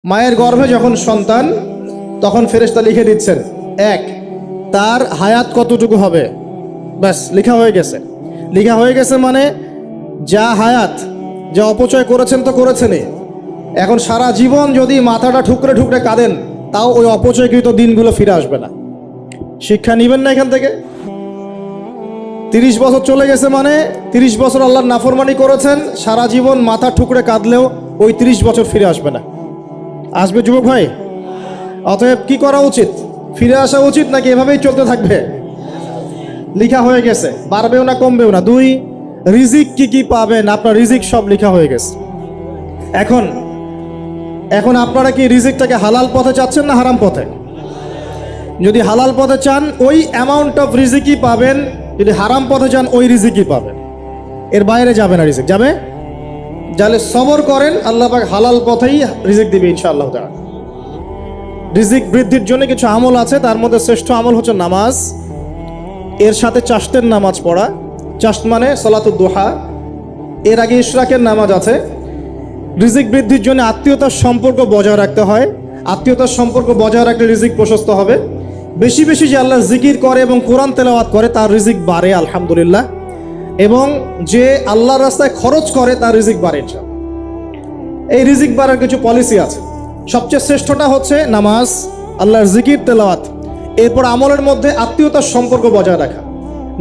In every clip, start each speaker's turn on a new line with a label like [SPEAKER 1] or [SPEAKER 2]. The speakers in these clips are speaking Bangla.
[SPEAKER 1] মায়ের গর্ভে যখন সন্তান, তখন ফেরেশতা লিখে দিচ্ছেন এক, তার হায়াত কতটুকু হবে, ব্যাস লেখা হয়ে গেছে। লেখা হয়ে গেছে মানে যা হায়াত, যা অপচয় করেছেন তো করেছেনই। এখন সারা জীবন যদি মাথাটা ঠুকরে ঠুকরে কাঁদেন, তাও ওই অপচয়কৃত দিনগুলো ফিরে আসবে না। শিক্ষা নেবেন না এখান থেকে? 30 বছর চলে গেছে মানে 30 বছর আল্লাহর নাফরমানি করেছেন, সারা জীবন মাথা ঠুকরে কাঁদলেও ওই 30 বছর ফিরে আসবে না। আসবে যুবক ভাই? অতএব কি করা উচিত? ফিরে আসা উচিত নাকি এভাবেই চলতে থাকবে? লেখা হয়ে গেছে, বাড়বেও না কমবেও না। দুই, রিজিক কি কি পাবেন, আপনার রিজিক সব লেখা হয়ে গেছে। এখন আপনারা কি রিজিকটাকে হালাল পথে চাচ্ছেন না হারাম পথে? যদি হালাল পথে চান ওই অ্যামাউন্ট অফ রিজিকই পাবেন, যদি হারাম পথে চান ওই রিজিকই পাবেন, এর বাইরে যাবে না। রিজিক যাবে, যাহলে সবর করেন, আল্লাহ পাক হালাল পথেই রিজিক দিবে ইনশাআল্লাহ তাআলা। রিজিক বৃদ্ধির জন্য কিছু আমল আছে, তার মধ্যে শ্রেষ্ঠ আমল হচ্ছে নামাজ, এর সাথে চাশতের নামাজ পড়া। চাশত মানে সালাতুদ দুহা, এর আগে ইশরাকের নামাজ আছে। রিজিক বৃদ্ধির জন্য আত্মীয়তার সম্পর্ক বজায় রাখতে হয়, আত্মীয়তার সম্পর্ক বজায় রাখলে রিজিক প্রশস্ত হবে। বেশি বেশি যে আল্লাহ জিকির করে এবং কোরআন তেলাওয়াত করে তার রিজিক বাড়ে আলহামদুলিল্লাহ, এবং যে আল্লাহর রাস্তায় খরচ করে তার রিজিক বাড়ে ইনশাআল্লাহ। এই রিজিক বাড়ার কিছু পলিসি আছে। সবচেয়ে শ্রেষ্ঠটা হচ্ছে নামাজ, আল্লাহর জিকির তেলাওয়াত। এরপর আমলের মধ্যে আত্মীয়তার সম্পর্ক বজায় রাখা।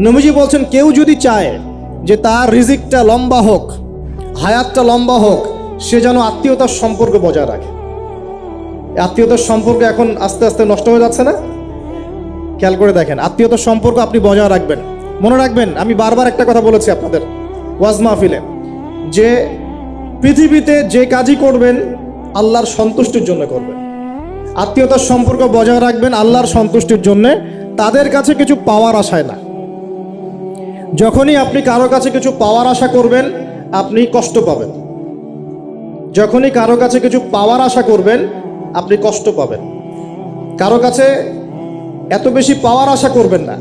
[SPEAKER 1] নবীজি বলছেন কেউ যদি চায় যে তার রিজিকটা লম্বা হোক, হায়াতটা লম্বা হোক, সে যেন আত্মীয়তার সম্পর্ক বজায় রাখে। আত্মীয়তার সম্পর্ক এখন আস্তে আস্তে নষ্ট হয়ে যাচ্ছে না? খেয়াল করে দেখেন, আত্মীয়তার সম্পর্ক আপনি বজায় রাখবেন। মনে রাখবেন, আমি বারবার একটা কথা বলেছি আপনাদের ওয়াজ মাহফিলে, যে পৃথিবীতে যে কাজই করবেন আল্লাহর সন্তুষ্টির জন্য করবেন। আত্মীয়তার সম্পর্ক বজায় রাখবেন আল্লাহর সন্তুষ্টির জন্য, তাদের কাছে কিছু পাওয়ার আশায় না। যখনই আপনি কারো কাছে কিছু পাওয়ার আশা করবেন আপনি কষ্ট পাবেন। যখনই কারো কাছে কিছু পাওয়ার আশা করবেন আপনি কষ্ট পাবেন। কারো কাছে এত বেশি পাওয়ার আশা করবেন না।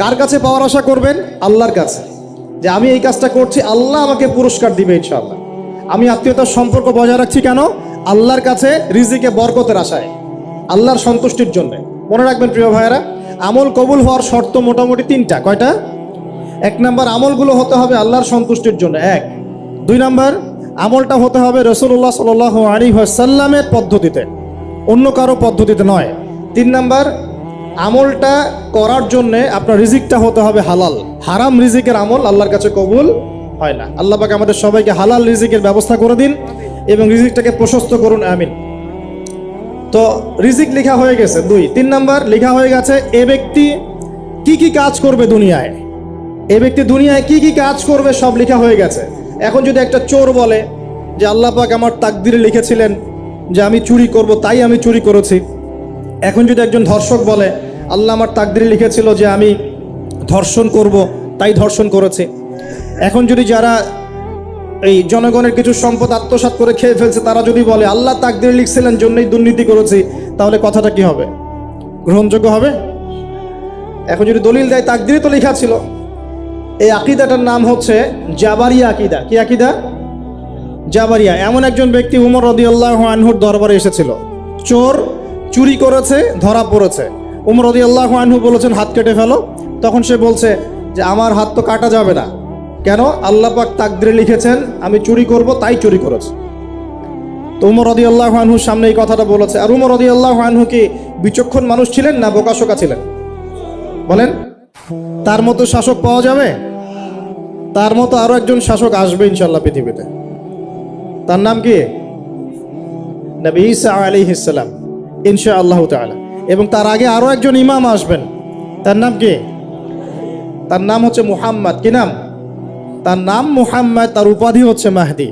[SPEAKER 1] কার কাছে পাওয়ার আশা করবেন? আল্লাহর কাছে, যে আমি এই কাজটা করছি আল্লাহ আমাকে পুরস্কার দিবে ইনশাআল্লাহ। আমি আত্মীয়তার সম্পর্ক বজায় রাখছি কেন? আল্লাহর কাছে রিজিকে বরকতের আশায়, আল্লাহর সন্তুষ্টির জন্য। মনে রাখবেন প্রিয় ভাইয়েরা, আমল কবুল হওয়ার শর্ত মোটামুটি 3টা। কয়টা? 1 নাম্বার, আমলগুলো হতে হবে আল্লাহর সন্তুষ্টির জন্য, 1। 2 নাম্বার, আমলটা হতে হবে রাসূলুল্লাহ সাল্লাল্লাহু আলাইহি ওয়াসাল্লামের পদ্ধতিতে, অন্য কারো পদ্ধতিতে নয়। 3 নাম্বার, আমলটা করার জন্যে আপনার রিজিকটা হতে হবে হালাল। হারাম রিজিকের আমল আল্লাহর কাছে কবুল হয় না। আল্লাহ পাক আমাদের সবাইকে হালাল রিজিকের ব্যবস্থা করে দিন এবং রিজিকটাকে প্রশস্ত করুন, আমিন। তো রিজিক লেখা হয়ে গেছে। 2। 3 নাম্বার, লেখা হয়ে গেছে এ ব্যক্তি কি কি কাজ করবে দুনিয়ায়, এ ব্যক্তি দুনিয়ায় কি কি কাজ করবে সব লেখা হয়ে গেছে। এখন যদি একটা চোর বলে যে আল্লাহ পাক আমার তাকদিরে লিখেছিলেন যে আমি চুরি করব, তাই আমি চুরি করেছি। এখন যদি একজন ধর্ষক বলে আল্লাহ আমার তাকদিরে লিখেছিল যে আমি ধর্ষণ করব, তাই ধর্ষণ করেছে। এখন যদি যারা এই জনগণের কিছু সম্পদ আত্মসাৎ করে খেয়ে ফেলছে তারা যদি বলে আল্লাহ তাকদিরে লিখছিলেন জন্যই দুর্নীতি করেছি, তাহলে কথাটা কি হবে? গ্রহণযোগ্য হবে? এখন যদি দলিল দেয় তাকদিরে তো লেখা ছিল। এই আকীদাটার নাম হচ্ছে জাবারিয়া আকীদা। কি আকীদা? জাবারিয়া। এমন একজন ব্যক্তি উমর রাদিয়াল্লাহু আনহুর দরবারে এসেছিল, চোর চুরি করেছে, ধরা পড়েছে। উমর রাদিয়াল্লাহু আনহু বলেছেন হাত কেটে ফেলো। তখন সে বলছে যে আমার হাত তো কাটা যাবে না। কেন? আল্লাহ পাক তাকদিরে লিখেছেন আমি চুরি করব, তাই চুরি করেছে। তো উমর রাদিয়াল্লাহু আনহুর সামনে এই কথাটা বলেছে। আর উমর রাদিয়াল্লাহু আনহু কি বিচক্ষণ মানুষ ছিলেন না বোকাশোকা ছিলেন? বলেন, তার মতো শাসক পাওয়া যাবে? তার মতো আরো একজন শাসক আসবে ইনশাআল্লাহ পৃথিবীতে। তার নাম কি? নবী ঈসা আলাইহিস সালাম ইনশাআল্লাহ তাআলা। এবং তার আগে আরো একজন ইমাম আসবেন। তার নাম কি? তার নাম হচ্ছে মুহাম্মদ। কি নাম? তার নাম মুহাম্মদ, তার উপাধি হচ্ছে মাহদি।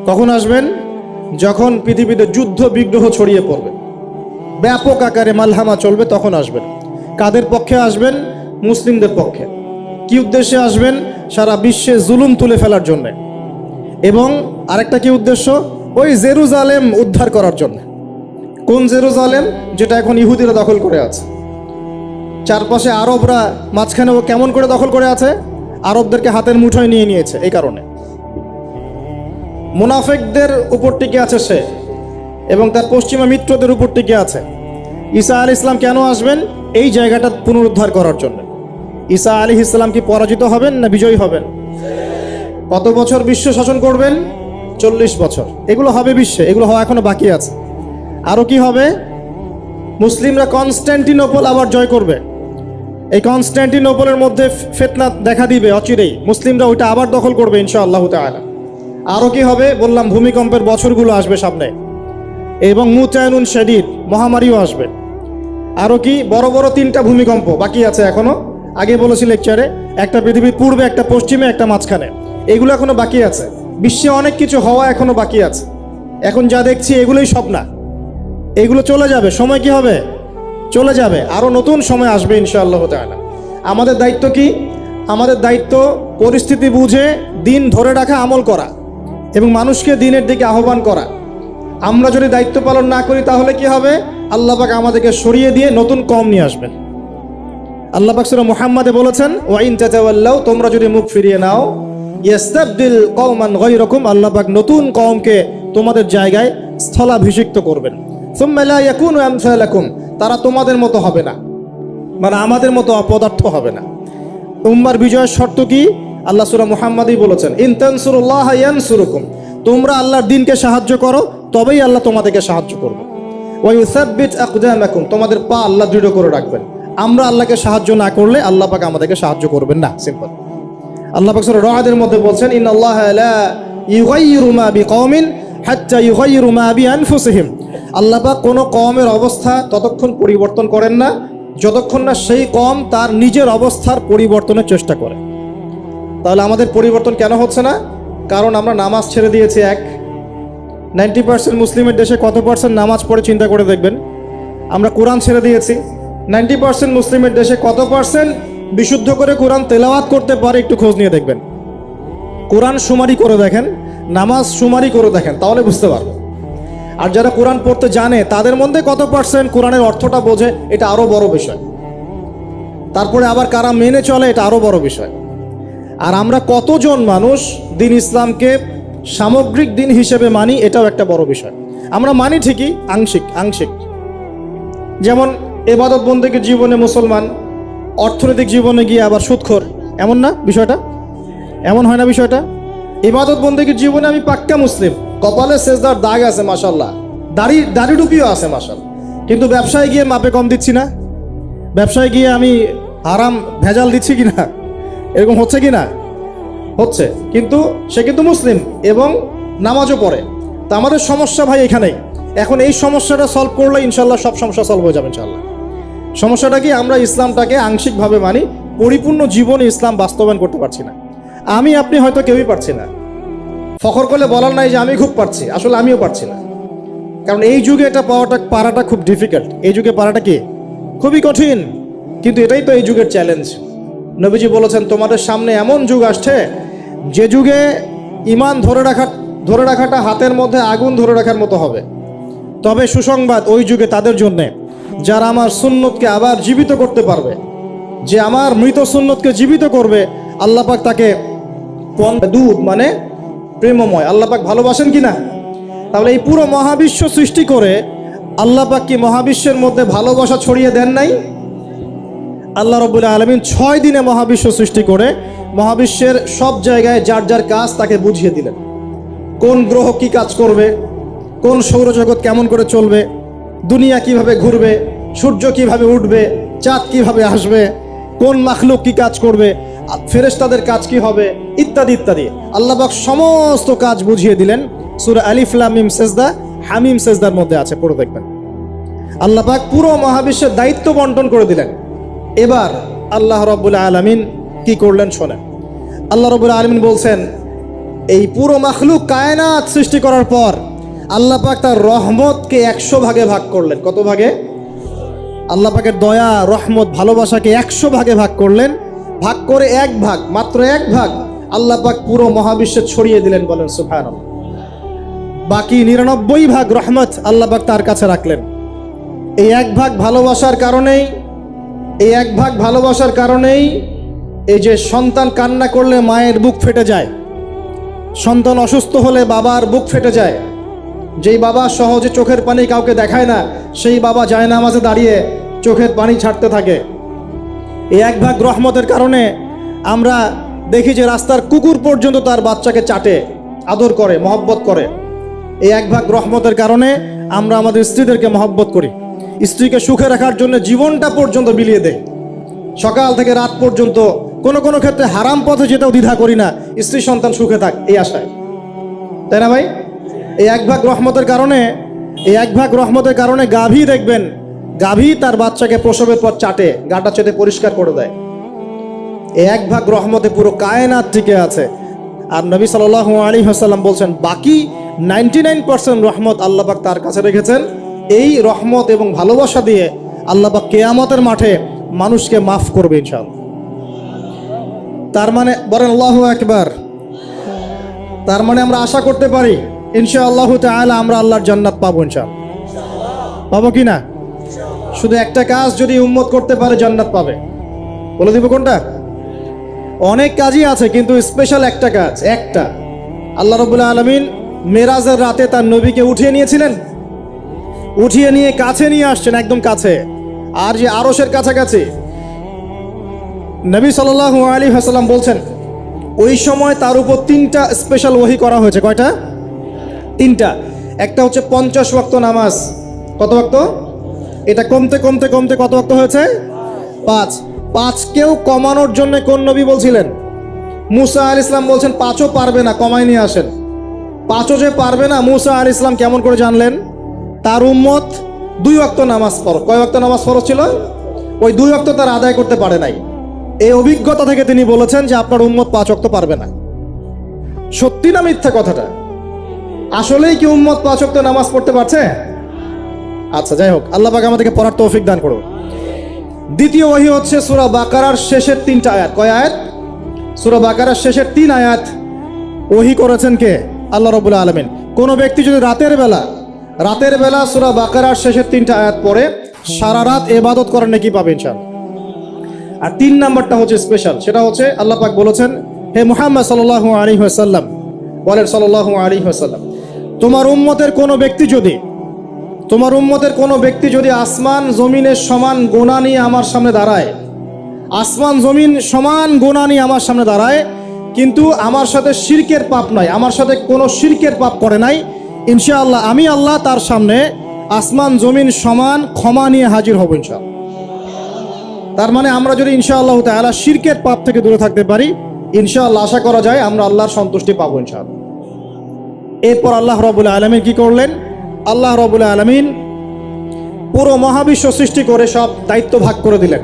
[SPEAKER 1] কখন আসবেন? যখন পৃথিবীতে যুদ্ধ বিগ্রহ ছড়িয়ে পড়বে, ব্যাপক আকারে মালহামা চলবে, তখন আসবেন। কাদের পক্ষে আসবেন? মুসলিমদের পক্ষে। কি উদ্দেশ্যে আসবেন? সারা বিশ্বে জুলুম তুলে ফেলার জন্য। এবং আরেকটা কি উদ্দেশ্য? ওই জেরুজালেম উদ্ধার করার জন্য। কোন জেরুজালেম? যেটা এখন ইহুদিরা দখল করে আছে। চারপাশে আরবরা, মাঝখানে ও কেমন করে দখল করে আছে? আরবদেরকে হাতের মুঠোয় নিয়ে নিয়েছে। এই কারণে মুনাফিকদের উপর টিকে আছে সে। এবং তার পশ্চিমা মিত্রদের উপর টিকে আছে। ঈসা আলাইহিস সালাম কেন আসবেন? এই জায়গাটা পুনরুদ্ধার করার জন্য। ঈসা আলাইহিস সালাম কি পরাজিত হবেন না বিজয়ী হবেন? কত বছর বিশ্ব শাসন করবেন? 40 বছর। এগুলো হবে বিশ্বে, এগুলো হওয়া এখনো বাকি আছে। আরও কি হবে? মুসলিমরা কনস্ট্যান্টিনোপল আবার জয় করবে। এই কনস্ট্যান্টিনোপলের মধ্যে ফিতনা দেখা দিবে অচিরেই, মুসলিমরা ওইটা আবার দখল করবে ইনশাআল্লাহ তাআলা। আরও কি হবে? বললাম ভূমিকম্পের বছরগুলো আসবে সামনে, এবং মুতায়নুন শাদীদ, মহামারীও আসবে। আরও কি? বড় বড় 3টা ভূমিকম্প বাকি আছে এখনো। আগে বলেছি লেকচারে, একটা পৃথিবীর পূর্বে, একটা পশ্চিমে, একটা মাঝখানে। এগুলো এখনো বাকি আছে। বিশ্বে অনেক কিছু হওয়া এখনো বাকি আছে। এখন যা দেখছি এগুলোই সব না, এগুলো চলে যাবে। সময় কি হবে? চলে যাবে। আরও নতুন সময় আসবে ইনশাআল্লাহ তাআলা। আমাদের দায়িত্ব কি? আমাদের দায়িত্ব পরিস্থিতি বুঝে দিন ধরে রাখা, আমল করা এবং মানুষকে দিনের দিকে আহ্বান করা। আমরা যদি দায়িত্ব পালন না করি তাহলে কি হবে? আল্লাহ পাক আমাদেরকে সরিয়ে দিয়ে নতুন কওম নিয়ে আসবেন। আল্লাহ পাক সূরা মুহাম্মাদে বলেছেন, ওয়া ইন তাতাওয়াল্লাউ, তোমরা যদি মুখ ফিরিয়ে নাও, ইয়াস্তাবদিল কওমান গায়রাকুম, আল্লাহ পাক নতুন কওমকে তোমাদের জায়গায় স্থলাভিষিক্ত করবেন। সুম্মা লা ইয়াকুনু আমসালাকুম, তারা তোমাদের মতো হবে না, মানে আমাদের মতো অপদার্থ হবে না। উম্মার বিজয়ের শর্ত কি? আল্লাহ সূরা মুহাম্মাদেই বলেছেন, ইন তানসুরুল্লাহ ইয়ানসুরুকুম, তোমরা আল্লাহর দ্বীনকে সাহায্য করো তবেই আল্লাহ তোমাদেরকে সাহায্য করবে। ওয়া ইউসাব্বিত আকদামাকুম, তোমাদের পা আল্লাহ দৃঢ় করে রাখবেন। আমরা আল্লাহকে সাহায্য না করলে আল্লাহ পাক আমাদেরকে সাহায্য করবেন না। সিম্পল। আল্লাহ পাক সূরা রা'দের মধ্যে বলছেন, ইন্নাল্লাহা লা ইউগাইয়িরু মা বিকওমিন হাত্তা ইউগাইয়িরু মা বিআনফুসিহিম, আল্লাহ পাক কোনো কওমের অবস্থা ততক্ষণ পরিবর্তন করেন না যতক্ষণ না সেই কওম তার নিজের অবস্থার পরিবর্তনের চেষ্টা করে। তাহলে আমাদের পরিবর্তন কেন হচ্ছে না? কারণ আমরা নামাজ ছেড়ে দিয়েছি। 90% মুসলিমের দেশে কত পার্সেন্ট নামাজ পড়ে চিন্তা করে দেখবেন। আমরা কোরআন ছেড়ে দিয়েছি। 90% মুসলিমের দেশে কত পার্সেন্ট বিশুদ্ধ করে কোরআন তেলাওয়াত করতে পারে একটু খোঁজ নিয়ে দেখবেন। কোরআন শুমারি করে দেখেন, নামাজ শুমারি করে দেখেন, তাহলে বুঝতে পারবেন। আর যারা কোরআন পড়তে জানে তাদের মধ্যে কত পার্সেন্ট কোরআনের অর্থটা বোঝে, এটা আরও বড় বিষয়। তারপরে আবার কারা মেনে চলে, এটা আরও বড় বিষয়। আর আমরা কতজন মানুষ দিন ইসলামকে সামগ্রিক দিন হিসেবে মানি, এটাও একটা বড় বিষয়। আমরা মানি ঠিকই, আংশিক। যেমন ইবাদত বন্দেগীর জীবনে মুসলমান, অর্থনৈতিক জীবনে গিয়ে আবার সুদখোর, এমন না বিষয়টা? এমন হয় না বিষয়টা? ইবাদত বন্দেগীর জীবনে আমি পাক্কা মুসলিম, কপালে সেজদার দাগ আছে মাশাআল্লাহ, দাড়ি টুপিও আছে মাশাআল্লাহ, কিন্তু ব্যবসায় গিয়ে মাপে কম দিচ্ছি না, ব্যবসায় গিয়ে আমি হারাম ভেজাল দিচ্ছি কিনা, এরকম হচ্ছে কি না? হচ্ছে। কিন্তু সে কিন্তু মুসলিম এবং নামাজও পড়ে। তা আমাদের সমস্যা ভাই এখানেই। এখন এই সমস্যাটা সলভ করলে ইনশাল্লাহ সব সমস্যা সলভ হয়ে যাবে ইনশাল্লাহ। সমস্যাটা কি? আমরা ইসলামটাকে আংশিকভাবে মানি, পরিপূর্ণ জীবনে ইসলাম বাস্তবায়ন করতে পারছি না। আপনি হয়তো কেউই পারছি না। ফখর করলে বলার নাই যে আমি খুব পারছি, আসলে আমিও পারছি না। কারণ এই যুগে এটা পারাটা খুব ডিফিকাল্ট। এই যুগে পারাটা কি? খুবই কঠিন। কিন্তু এটাই তো এই যুগের চ্যালেঞ্জ। নবীজি বলেছেন, তোমাদের সামনে এমন যুগ আসছে যে যুগে ঈমান ধরে রাখাটা হাতের মধ্যে আগুন ধরে রাখার মতো হবে। তবে সুসংবাদ ওই যুগে তাদের জন্যে যারা আমার সুন্নতকে আবার জীবিত করতে পারবে, যে আমার মৃত সুন্নতকে জীবিত করবে, আল্লাহ পাক তাকে দুধ মানে প্রেমময়। আল্লাহ পাক ভালোবাসেন কি না? তাহলে এই পুরো মহাবিশ্ব সৃষ্টি করে আল্লাহ পাক কি মহাবিশ্বের মধ্যে ভালোবাসা ছড়িয়ে দেন নাই? আল্লাহ রাব্বুল আলামিন 6 দিনে মহাবিশ্ব সৃষ্টি করে মহাবিশ্বের সব জায়গায় যার যার কাজ তাকে বুঝিয়ে দিলেন। কোন গ্রহ কি কাজ করবে, কোন সৌরজগৎ কেমন করে চলবে, দুনিয়া কিভাবে ঘুরবে, সূর্য কিভাবে উঠবে, চাঁদ কিভাবে আসবে, কোন মাখলুক কি কাজ করবে, ফেরেশতাদের কাজ কি হবে, ইত্যাদি ইত্যাদি। আল্লাহ পাক সমস্ত কাজ বুঝিয়ে দিলেন। সূরা আলিফ লাম মিম সেজদা, হামিম সেজদার মধ্যে আছে, পড়ে দেখবেন। আল্লাহ পাক পুরো মহাবিশ্বের দায়িত্ব বন্টন করে দিলেন। এবার আল্লাহ রাব্বুল আলামিন কি করলেন শোনেন। আল্লাহ রাব্বুল আলামিন বলছেন, এই পুরো মাখলুক কায়নাত সৃষ্টি করার পর আল্লাহ পাক তার রহমতকে 100 ভাগে ভাগ করলেন। কত ভাগে? আল্লাহ পাকের দয়া, রহমত, ভালোবাসাকে 100 ভাগে ভাগ করলেন। ভাগ করে মাত্র এক ভাগ আল্লাহ পাক পুরো মহাবিশ্বে ছড়িয়ে দিলেন। বলেন সুবহানাল্লাহ। বাকি 99 ভাগ রহমত আল্লাহ পাক তার কাছে রাখলেন। এই এক ভাগ ভালোবাসার কারণেই এই যে সন্তান কান্না করলে মায়ের বুক ফেটে যায়, সন্তান অসুস্থ হলে বাবার বুক ফেটে যায়, যেই বাবা সহজে চোখের পানি কাউকে দেখায় না, সেই বাবা জায়নামাজে দাঁড়িয়ে চোখের পানি ছাড়তে থাকে। এই এক ভাগ রহমতের কারণে আমরা দেখি যে রাস্তার কুকুর পর্যন্ত তার বাচ্চাকে চাটে, আদর করে, মহব্বত করে। এই এক ভাগ রহমতের কারণে আমরা আমাদের স্ত্রীদেরকে মহব্বত করি, স্ত্রীকে সুখে রাখার জন্য জীবনটা পর্যন্ত বিলিয়ে দেয়। সকাল থেকে রাত পর্যন্ত কোনো কোনো ক্ষেত্রে হারাম পথে যেতেও দ্বিধা করি না, স্ত্রী সন্তান সুখে থাক এই আশায়, তাই না ভাই? এই এক ভাগ রহমতের কারণে গাভী দেখবেন, গাভী তার বাচ্চাকে প্রসবের পর চাটে, গাটা চেটে পরিষ্কার করে দেয়। এই এক ভাগ রহমতে পুরো কায়নাত টিকে আছে। আর নবী সাল্লাল্লাহু আলাইহি ওয়াসাল্লাম বলছেন বাকি 99% রহমত আল্লাহ পাক তার কাছে রেখেছেন। এই রহমত এবং ভালোবাসা দিয়ে আল্লাহ পাক কিয়ামতের মাঠে মানুষকে মাফ করবে ইনশাআল্লাহ। তার মানে বলেন আল্লাহু আকবার। তার মানে আমরা আশা করতে পারি ইনশাআল্লাহু তাআলা আমরা আল্লাহর জান্নাত পাবো ইনশাআল্লাহ। পাবো কি না? শুধু একটা কাজ যদি উম্মত করতে পারে জান্নাত পাবে। বলে দিব কোনটা? অনেক কাজই আছে কিন্তু স্পেশাল একটা কাজ, একটা। আল্লাহ রাব্বুল আলামিন মেরাজের রাতে তার নবীকে উঠিয়ে নিয়েছিলেন, উঠিয়ে নিয়ে কাছে নিয়ে আসছেন, একদম কাছে, আর যে আরশের কাছাকাছি। নবী সাল্লাল্লাহু আলাইহি ওয়াসাল্লাম বলছেন ওই সময় তার উপর 3টা স্পেশাল ওহী করা হয়েছে। কয়টা? 3টা। একটা হচ্ছে 50 ওয়াক্ত নামাজ। কত ওয়াক্ত? এটা কমতে কমতে কমতে কত ওয়াক্ত হয়েছে? 5। 5কেও কমানোর জন্য কোন নবী বলছিলেন? মুসা আলাইহিস সালাম বলছেন 5ও পারবে না, কমাই নিয়ে আসেন। 5ও যে পারবে না, মুসা আলাইহিস সালাম কেমন করে জানলেন? তার উম্মত 2 ওয়াক্ত নামাজ ফরজ। কয় ওয়াক্ত নামাজ ফরজ ছিল? ওই 2 ওয়াক্ত তার আদায় করতে পারে নাই। এই অভিজ্ঞতা থেকে তিনি বলেছেন যে আপনার উম্মত 5 ওয়াক্ত পারবে না। সত্যি না মিথ্যা কথাটা? আসলেই কি উম্মত 5 ওয়াক্ত নামাজ পড়তে পারছে? আচ্ছা, যাই হোক, আল্লাহ পাক আমাদেরকে পড়ার তৌফিক দান করুন। দ্বিতীয় ওহী হচ্ছে সূরা বাকারার শেষের 3টা আয়াত। কয় আয়াত? সূরা বাকারার শেষের 3 আয়াত ওহী করেছেন কে? আল্লাহ রাব্বুল আলামিন। কোন ব্যক্তি যদি রাতের বেলা সূরা বাকারার শেষের 3টা আয়াত পড়ে সারা রাত ইবাদত করার নেকি পাবে ইনশাআল্লাহ। আর 3 নাম্বারটা হচ্ছে স্পেশাল, সেটা হচ্ছে আল্লাহ পাক বলেছেন, হে মুহাম্মদ সাল্লাল্লাহু আলাইহি ওয়াসাল্লাম, বলেন সাল্লাল্লাহু আলাইহি ওয়াসাল্লাম, তোমার উম্মতের কোনো ব্যক্তি যদি আসমান জমিনের সমান গুনাহ নিয়ে আমার সামনে দাঁড়ায়, আসমান জমিন সমান গুনাহ নিয়ে আমার সামনে দাঁড়ায়, কিন্তু আমার সাথে শিরকের পাপ নাই, আমার সাথে কোনো শিরকের পাপ করে নাই, ইনশাআল্লাহ আমি আল্লাহ তার সামনে আসমান জমিন সমান ক্ষমা নিয়ে হাজির হব ইনশাআল্লাহ। তার মানে আমরা যদি ইনশাআল্লাহ তাআলা শিরকের পাপ থেকে দূরে থাকতে পারি, ইনশাআল্লাহ আশা করা যায় আমরা আল্লাহর সন্তুষ্টি পাবো ইনশাআল্লাহ। এরপর আল্লাহ রাব্বুল আলামিন কি করলেন? আল্লাহ রাব্বুল আলামিন পুরো মহাবিশ্ব সৃষ্টি করে সব দায়িত্ব ভাগ করে দিলেন।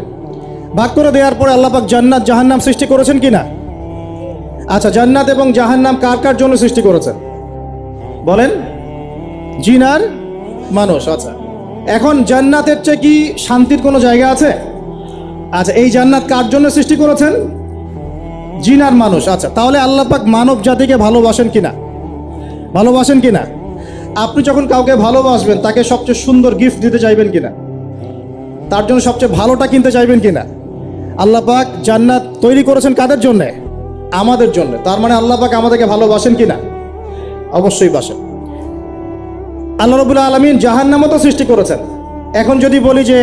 [SPEAKER 1] ভাগ করে দেওয়ার পরে আল্লাহ পাক জান্নাত জাহান্নাম সৃষ্টি করেছেন কিনা? আচ্ছা, জান্নাত এবং জাহান্নাম কার কার জন্য সৃষ্টি করেছেন বলেন? জিন আর মানুষ। আচ্ছা, এখন জান্নাতের চেয়ে কি শান্তির কোনো জায়গা আছে? আচ্ছা, এই জান্নাত কার জন্য সৃষ্টি করেছেন? জিন আর মানুষ। আচ্ছা, তাহলে আল্লাহ পাক মানব জাতিকে ভালোবাসেন কিনা? ভালোবাসেন কিনা? আপনি যখন কাউকে ভালোবাসবেন তাকে সবচেয়ে সুন্দর গিফট দিতে চাইবেন কিনা? তার জন্য সবচেয়ে ভালোটা কিনতে চাইবেন কিনা? আল্লাহ পাক জান্নাত তৈরি করেছেন কাদের জন্যে? আমাদের জন্য। তার মানে আল্লাহ পাক আমাদেরকে ভালোবাসেন কিনা? অবশ্যই বাসেন। আল্লাহ রাব্বুল আলামিন জাহান্নামও তো সৃষ্টি করেছেন। এখন যদি বলি যে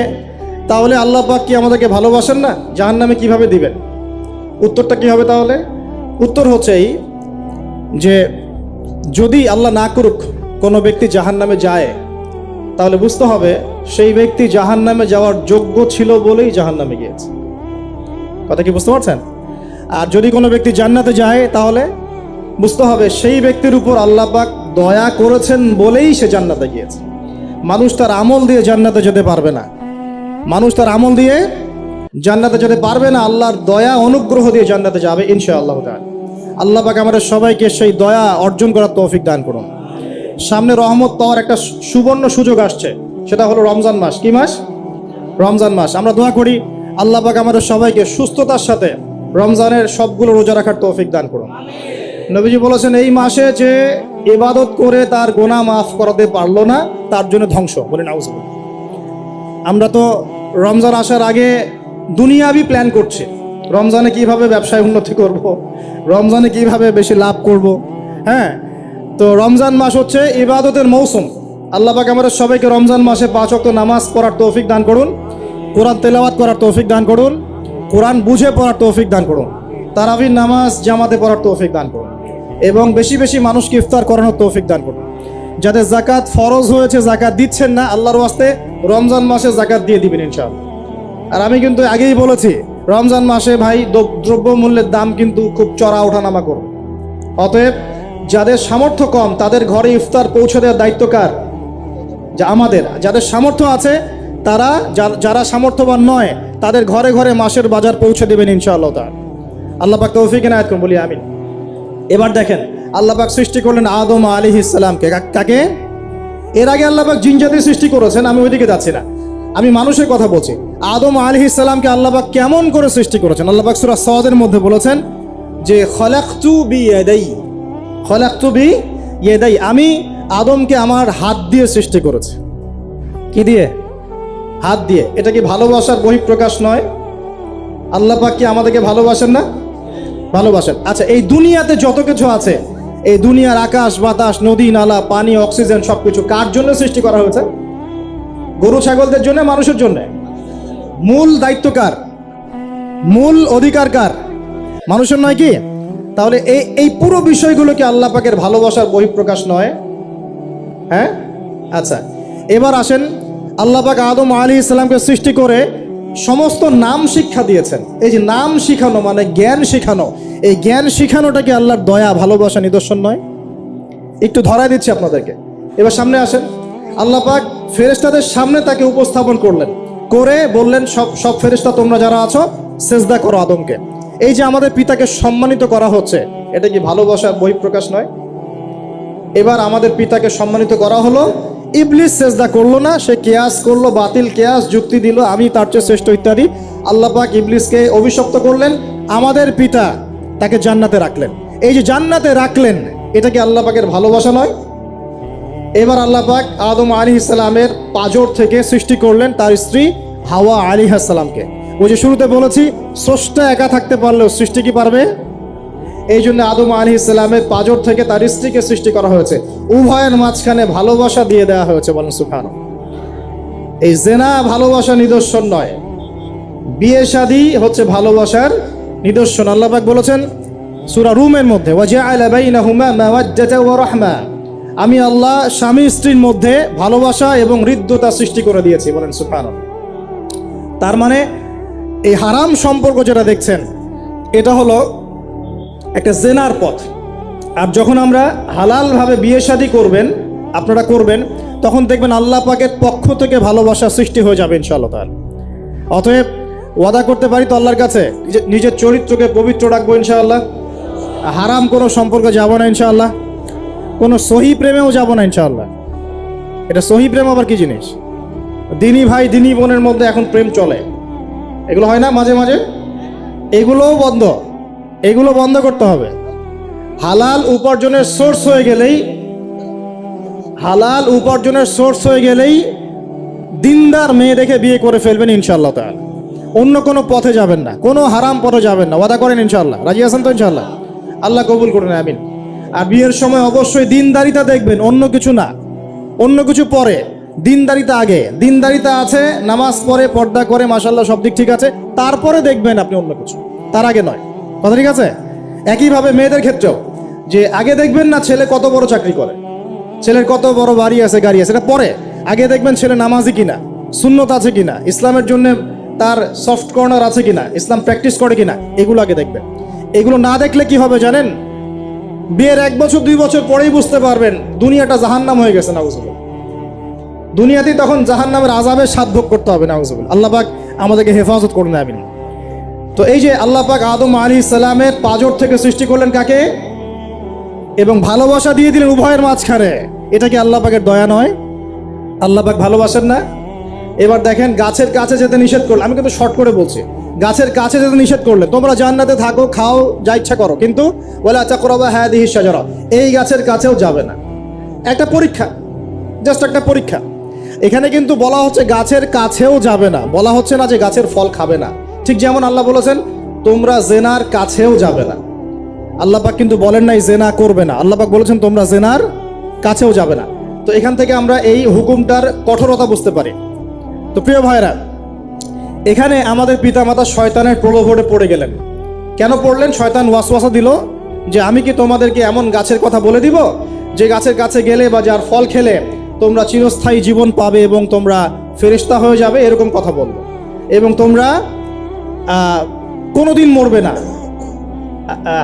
[SPEAKER 1] তাহলে আল্লাহ পাক কি আমাদেরকে ভালোবাসেন না, জাহান্নামে কিভাবে দিবেন? উত্তরটা কি হবে তাহলে? উত্তর হচ্ছে এই যে যদি আল্লাহ না করুক কোনো ব্যক্তি জাহান্নামে যায়, তাহলে বুঝতে হবে সেই ব্যক্তি জাহান্নামে যাওয়ার যোগ্য ছিল বলেই জাহান্নামে গিয়েছে। কথা কি বুঝতে পারছেন? আর যদি কোনো ব্যক্তি জান্নাতে যায় তাহলে বুঝতে হবে সেই ব্যক্তির উপর আল্লাহ পাক দয়া করেছেন বলেই সে জান্নাতে গিয়েছে। মানুষ তার আমল দিয়ে জান্নাতে যেতে পারবে না, মানুষ তার আমল দিয়ে জান্নাতে যেতে পারবে না, আল্লাহর দয়া অনুগ্রহ দিয়ে জান্নাতে যাবে ইনশাআল্লাহ তাআলা। আল্লাহ পাক আমাদের সবাইকে সেই দয়া অর্জন করার তৌফিক দান করুন। সামনে রহমত পাওয়ার একটা সুবর্ণ সুযোগ আসছে, সেটা হলো রমজান মাস। কি মাস? রমজান মাস। আমরা দোয়া করি আল্লাহ পাক আমাদের সবাইকে সুস্থতার সাথে রমজানের সবগুলো রোজা রাখার তৌফিক দান করুন। নবীজি বলেছেন এই মাসে যে ইবাদত করে তার গুনাহ মাফ করাতে পারলো না, তার জন্য ধ্বংস। বলেন নাউজুবিল্লাহ। আমরা তো রমজান আসার আগে দুনিয়াবি প্ল্যান করছি, রমজানে কিভাবে ব্যবসায় উন্নতি করব, রমজানে কিভাবে বেশি লাভ করব। হ্যাঁ, তো রমজান মাস হচ্ছে ইবাদতের মৌসুম। আল্লাহ পাক আমাদের সবাইকে রমজান মাসে 5 ওয়াক্ত নামাজ পড়ার তৌফিক দান করুন, কোরআন তেলাওয়াত করার তৌফিক দান করুন, কোরআন বুঝে পড়ার তৌফিক দান করুন, তারাবির নামাজ জামাতে পড়ার তৌফিক দান করুন, এবং বেশি বেশি মানুষকে ইফতার করানোর তৌফিক দান করুন। যাদের জাকাত ফরজ হয়েছে জাকাত দিচ্ছেন না, আল্লাহর ওয়াস্তে রমজান মাসে জাকাত দিয়ে দিবেন ইনশাআল্লাহ। আর আমি কিন্তু আগেই বলেছি, রমজান মাসে ভাই দ্রব্যমূল্যের দাম কিন্তু খুব চড়া ওঠানামা করবে। অতএব যাদের সামর্থ্য কম তাদের ঘরে ইফতার পৌঁছে দেওয়ার দায়িত্ব কার? যা আমাদের। যাদের সামর্থ্য আছে তারা, যারা সামর্থ্যবান নয় তাদের ঘরে ঘরে মাসের বাজার পৌঁছে দেবেন ইনশাআল্লাহ তাআলা। আল্লাহ পাক তৌফিক এনায়েত করুন, বলি আমিন। এবার দেখেন, আল্লাহ পাক সৃষ্টি করলেন আদম আলাইহিস সালামকে। কাকে? এর আগে আল্লাহ পাক জিন জাতি সৃষ্টি করেছেন, আমি ওইদিকে যাচ্ছি না, আমি মানুষের কথা বলছি। আদম আলাইহিস সালামকে আল্লাহ পাক কেমন করে সৃষ্টি করেছেন? আল্লাহ পাক সূরা সাদের মধ্যে বলেছেন যে খলাকতু বিয়াদাই, খলাকতু বিয়াদাই, আমি আদমকে আমার হাত দিয়ে সৃষ্টি করেছি। কি দিয়ে? হাত দিয়ে। এটা কি ভালোবাসার বহিঃপ্রকাশ নয়? আল্লাহ পাক কি আমাদেরকে ভালোবাসেন না? ভালোবাসেন। আচ্ছা, এই দুনিয়াতে যত কিছু আছে, এই দুনিয়ার আকাশ বাতাস নদী নালা পানি অক্সিজেন সবকিছু কার জন্য সৃষ্টি করা হয়েছে? গরু ছাগলদের জন্য, মানুষের জন্য? মূল দায়িত্ব কার? মূল অধিকার কার? মানুষের নয় কি? তাহলে এই পুরো বিষয়গুলো কি আল্লাহ পাকের ভালোবাসার বহিঃপ্রকাশ নয়? হ্যাঁ। আচ্ছা, এবার আসেন, আল্লাহ পাক আদম আলাইহিস সালামকে সৃষ্টি করে সমস্ত নাম শিক্ষা দিয়েছেন। এই যে নাম শিখানো মানে জ্ঞান শিখানো, এই জ্ঞান শিখানোটা কি আল্লাহর দয়া ভালোবাসা নিদর্শন নয়? একটু ধরাই দিচ্ছি আপনাদেরকে। এবার সামনে আসেন, আল্লাহ পাক ফেরেশতাদের সামনে তাকে উপস্থাপন করলেন, করে বললেন সব ফেরেশতা তোমরা যারা আছো সেজদা করো আদমকে। এই যে আমাদের পিতাকে সম্মানিত করা হচ্ছে, এটা কি ভালোবাসার বহিঃপ্রকাশ নয়? এবার আমাদের পিতাকে সম্মানিত করা হলো, ইবলিস সেজদা করলো না, সে কিয়াস করলো, বাতিল কিয়াস যুক্তি দিল আমি তার চেয়ে শ্রেষ্ঠ ইত্যাদি। আল্লাহ পাক ইবলিসকে অভিশপ্ত করলেন, আমাদের পিতা তাকে জান্নাতে রাখলেন। এই যে জান্নাতে রাখলেন, এটা কি আল্লাহ পাকের ভালোবাসা নয়? এবার আল্লাহ পাক আদম আলাইহিস সালামের পাঁজর থেকে সৃষ্টি করলেন তার স্ত্রী হাওয়া আলাইহিস সালামকে। ওই যে শুরুতে বলেছি, স্রষ্টা একা থাকতে পারলেও সৃষ্টি কি পারবে? এই জন্য আদম আলাইহিস সালামের পাঁজর থেকে তার স্ত্রীকে সৃষ্টি করা হয়েছে, উভয়ের মাঝখানে ভালোবাসা দিয়ে দেওয়া হয়েছে। বলেন সুবহানাল্লাহ। এই জেনা ভালোবাসা নিদর্শন নয়, বিয়ে শাদী হচ্ছে ভালোবাসার নিদর্শন। আল্লাহ পাক বলেছেন সূরা রুমের মধ্যে, ওয়াজআলা বাইনাহুমা মাওয়াজ্জাতা ওয়া রাহমা, আমি আল্লাহ স্বামী স্ত্রীর মধ্যে ভালোবাসা এবং হৃদ্যতা সৃষ্টি করে দিয়েছি। বলেন সুবহানাল্লাহ। তার মানে এই হারাম সম্পর্ক যেটা দেখছেন, এটা হলো একটা জেনার পথ। আর যখন আমরা হালালভাবে বিয়ে শাদী করবেন, আপনারা করবেন, তখন দেখবেন আল্লাহ পাকের পক্ষ থেকে ভালোবাসা সৃষ্টি হয়ে যাবে ইনশাআল্লাহ তাআলা। অতএব ওয়াদা করতে পারি তো আল্লাহর কাছে, নিজের চরিত্রকে পবিত্র রাখবো ইনশাআল্লাহ, হারাম কোনো সম্পর্কে যাব না ইনশাআল্লাহ, কোনো সহি প্রেমেও যাব না ইনশাআল্লাহ। এটা সহি প্রেম আবার কি জিনিস? দিনী ভাই দিনী বোনের মধ্যে এখন প্রেম চলে, এগুলো হয় না মাঝে মাঝে? এগুলোও বন্ধ, এগুলো বন্ধ করতে হবে। হালাল উপার্জনের সোর্স হয়ে গেলেই, হালাল উপার্জনের সোর্স হয়ে গেলেই দিনদার মেয়ে দেখে বিয়ে করে ফেলবেন ইনশাআল্লাহ তাআলা। অন্য কোনো পথে যাবেন না, কোনো হারাম পথে যাবেন না। ওয়াদা করেন ইনশাআল্লাহ? রাজি আছেন তো ইনশাআল্লাহ? আল্লাহ কবুল করুন, আমিন। আর বিয়ের সময় অবশ্যই দিনদারিতা দেখবেন, অন্য কিছু না। অন্য কিছু পরে, দিনদারিতা আগে। দিনদারিতা আছে, নামাজ পড়ে, পর্দা করে, মাশাআল্লাহ সব দিক ঠিক আছে, তারপরে দেখবেন আপনি অন্য কিছু, তার আগে নয়। কথা ঠিক আছে? একইভাবে মেয়েদের ক্ষেত্রেও, যে আগে দেখবেন না ছেলে কত বড় চাকরি করে, ছেলের কত বড় বাড়ি আছে, গাড়ি আছে, এটা পরে। আগে দেখবেন ছেলে নামাজি কিনা, সুন্নত আছে কিনা, ইসলামের জন্য তার সফট কর্নার আছে কিনা, ইসলাম প্র্যাকটিস করে কিনা, এগুলো আগে দেখবেন। এগুলো না দেখলে কি হবে জানেন? বিয়ের 1 বছর 2 বছর পরেই বুঝতে পারবেন দুনিয়াটা জাহান্নাম হয়ে গেছে। নাউজুবিল্লাহ। দুনিয়াতেই তখন জাহান্নামের আযাবের স্বাদ ভোগ করতে হবে। নাউজুবিল্লাহ। আল্লাহ পাক আমাদেরকে হেফাজত করুন, আমিন। তো এই যে আল্লাহ পাক আদম আলাইহিস সালামের পাঁজর থেকে সৃষ্টি করলেন কাকে, এবং ভালোবাসা দিয়ে দিলেন উভয়ের মাঝখানে, এটা কি আল্লাহ পাকের দয়া নয়? আল্লাহ পাক ভালোবাসেন না? এবার দেখেন, গাছের কাছে যেতে নিষেধ করলেন। আমি কিন্তু শর্ট করে বলছি, গাছের কাছে যেতে নিষেধ করলেন, তোমরা জান্নাতে থাকো, খাও, যা ইচ্ছা করো, কিন্তু ওয়ালা তাকরাবা হাদিহিশ শাজারা, এই গাছের কাছেও যাবে না। একটা পরীক্ষা, জাস্ট একটা পরীক্ষা। এখানে কিন্তু বলা হচ্ছে গাছের কাছেও যাবে না, বলা হচ্ছে না যে গাছের ফল খাবে না। ঠিক যেমন আল্লাহ বলেছেন তোমরা জেনার কাছেও যাবে না। আল্লাহ পাক কিন্তু বলেন নাই জেনা করবে না, আল্লাহ পাক বলেছেন তোমরা জেনার কাছেও যাবে না। তো এখান থেকে আমরা এই হুকুমটার কঠোরতা বুঝতে পারি। তো প্রিয় ভাইরা, এখানে আমাদের পিতামাতা শয়তানের প্রলোভনে পড়ে গেলেন। কেন পড়লেন? শয়তান ওয়াসওয়াসা দিল যে আমি কি তোমাদেরকে এমন গাছের কথা বলে দিব যে গাছের কাছে গেলে বা যার ফল খেলে তোমরা চিরস্থায়ী জীবন পাবে এবং তোমরা ফেরেশতা হয়ে যাবে, এরকম কথা বলবো, এবং তোমরা কোনোদিন মরবে না।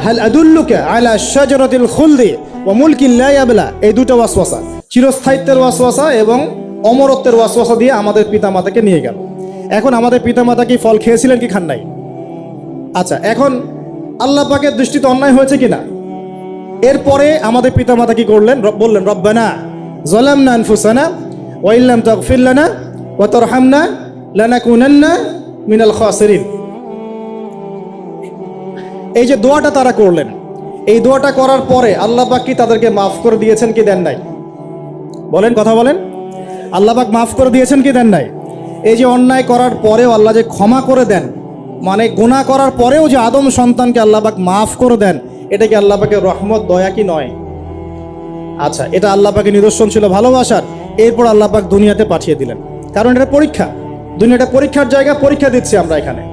[SPEAKER 1] হাল আদুল্লুকা আলা শাজারাতিল খুলদি ওয়া মুলকিন লা ইয়াবলা, এই দুটো ওয়াসওয়াসা, চিরস্থায়িত্বের ওয়াসওয়াসা এবং অমরত্বের ওয়াসওয়াসা দিয়ে আমাদের পিতামাতাকে নিয়ে গেল। এখন আমাদের পিতামাতা কি ফল খেয়েছিলেন কি খান নাই? আচ্ছা, এখন আল্লাহ পাকের দৃষ্টিতে অন্যায় হয়েছে কিনা? এরপরে আমাদের পিতামাতা কি করলেন? বললেন রব্বানা যালামনা আনফুসানা ওয়া ইল্লাম তাগফির লানা ওয়া তারহামনা লানাকুনান্না মিনাল খাসিরিন। এই যে দোয়াটা তারা করলেন, এই দোয়াটা করার পরে আল্লাহ পাক কি তাদেরকে মাফ করে দিয়েছেন কি দেন নাই? বলেন, কথা বলেন। আল্লাহ পাক মাফ করে দিয়েছেন কি দেন নাই? এই যে অন্যায় করার পরেও আল্লাহ যে ক্ষমা করে দেন, মানে গুনাহ করার পরেও যে আদম সন্তানকে আল্লাহ পাক মাফ করে দেন, এটা কি আল্লাহ পাকের রহমত, দয়া কি নয়? আচ্ছা, এটা আল্লাহ পাকের নিদর্শন ছিল ভালোবাসার। এরপর আল্লাহ পাক দুনিয়াতে পাঠিয়ে দিলেন, কারণ এটা পরীক্ষা। দুনিয়াটা পরীক্ষার জায়গা, পরীক্ষা দিচ্ছি আমরা এখানে।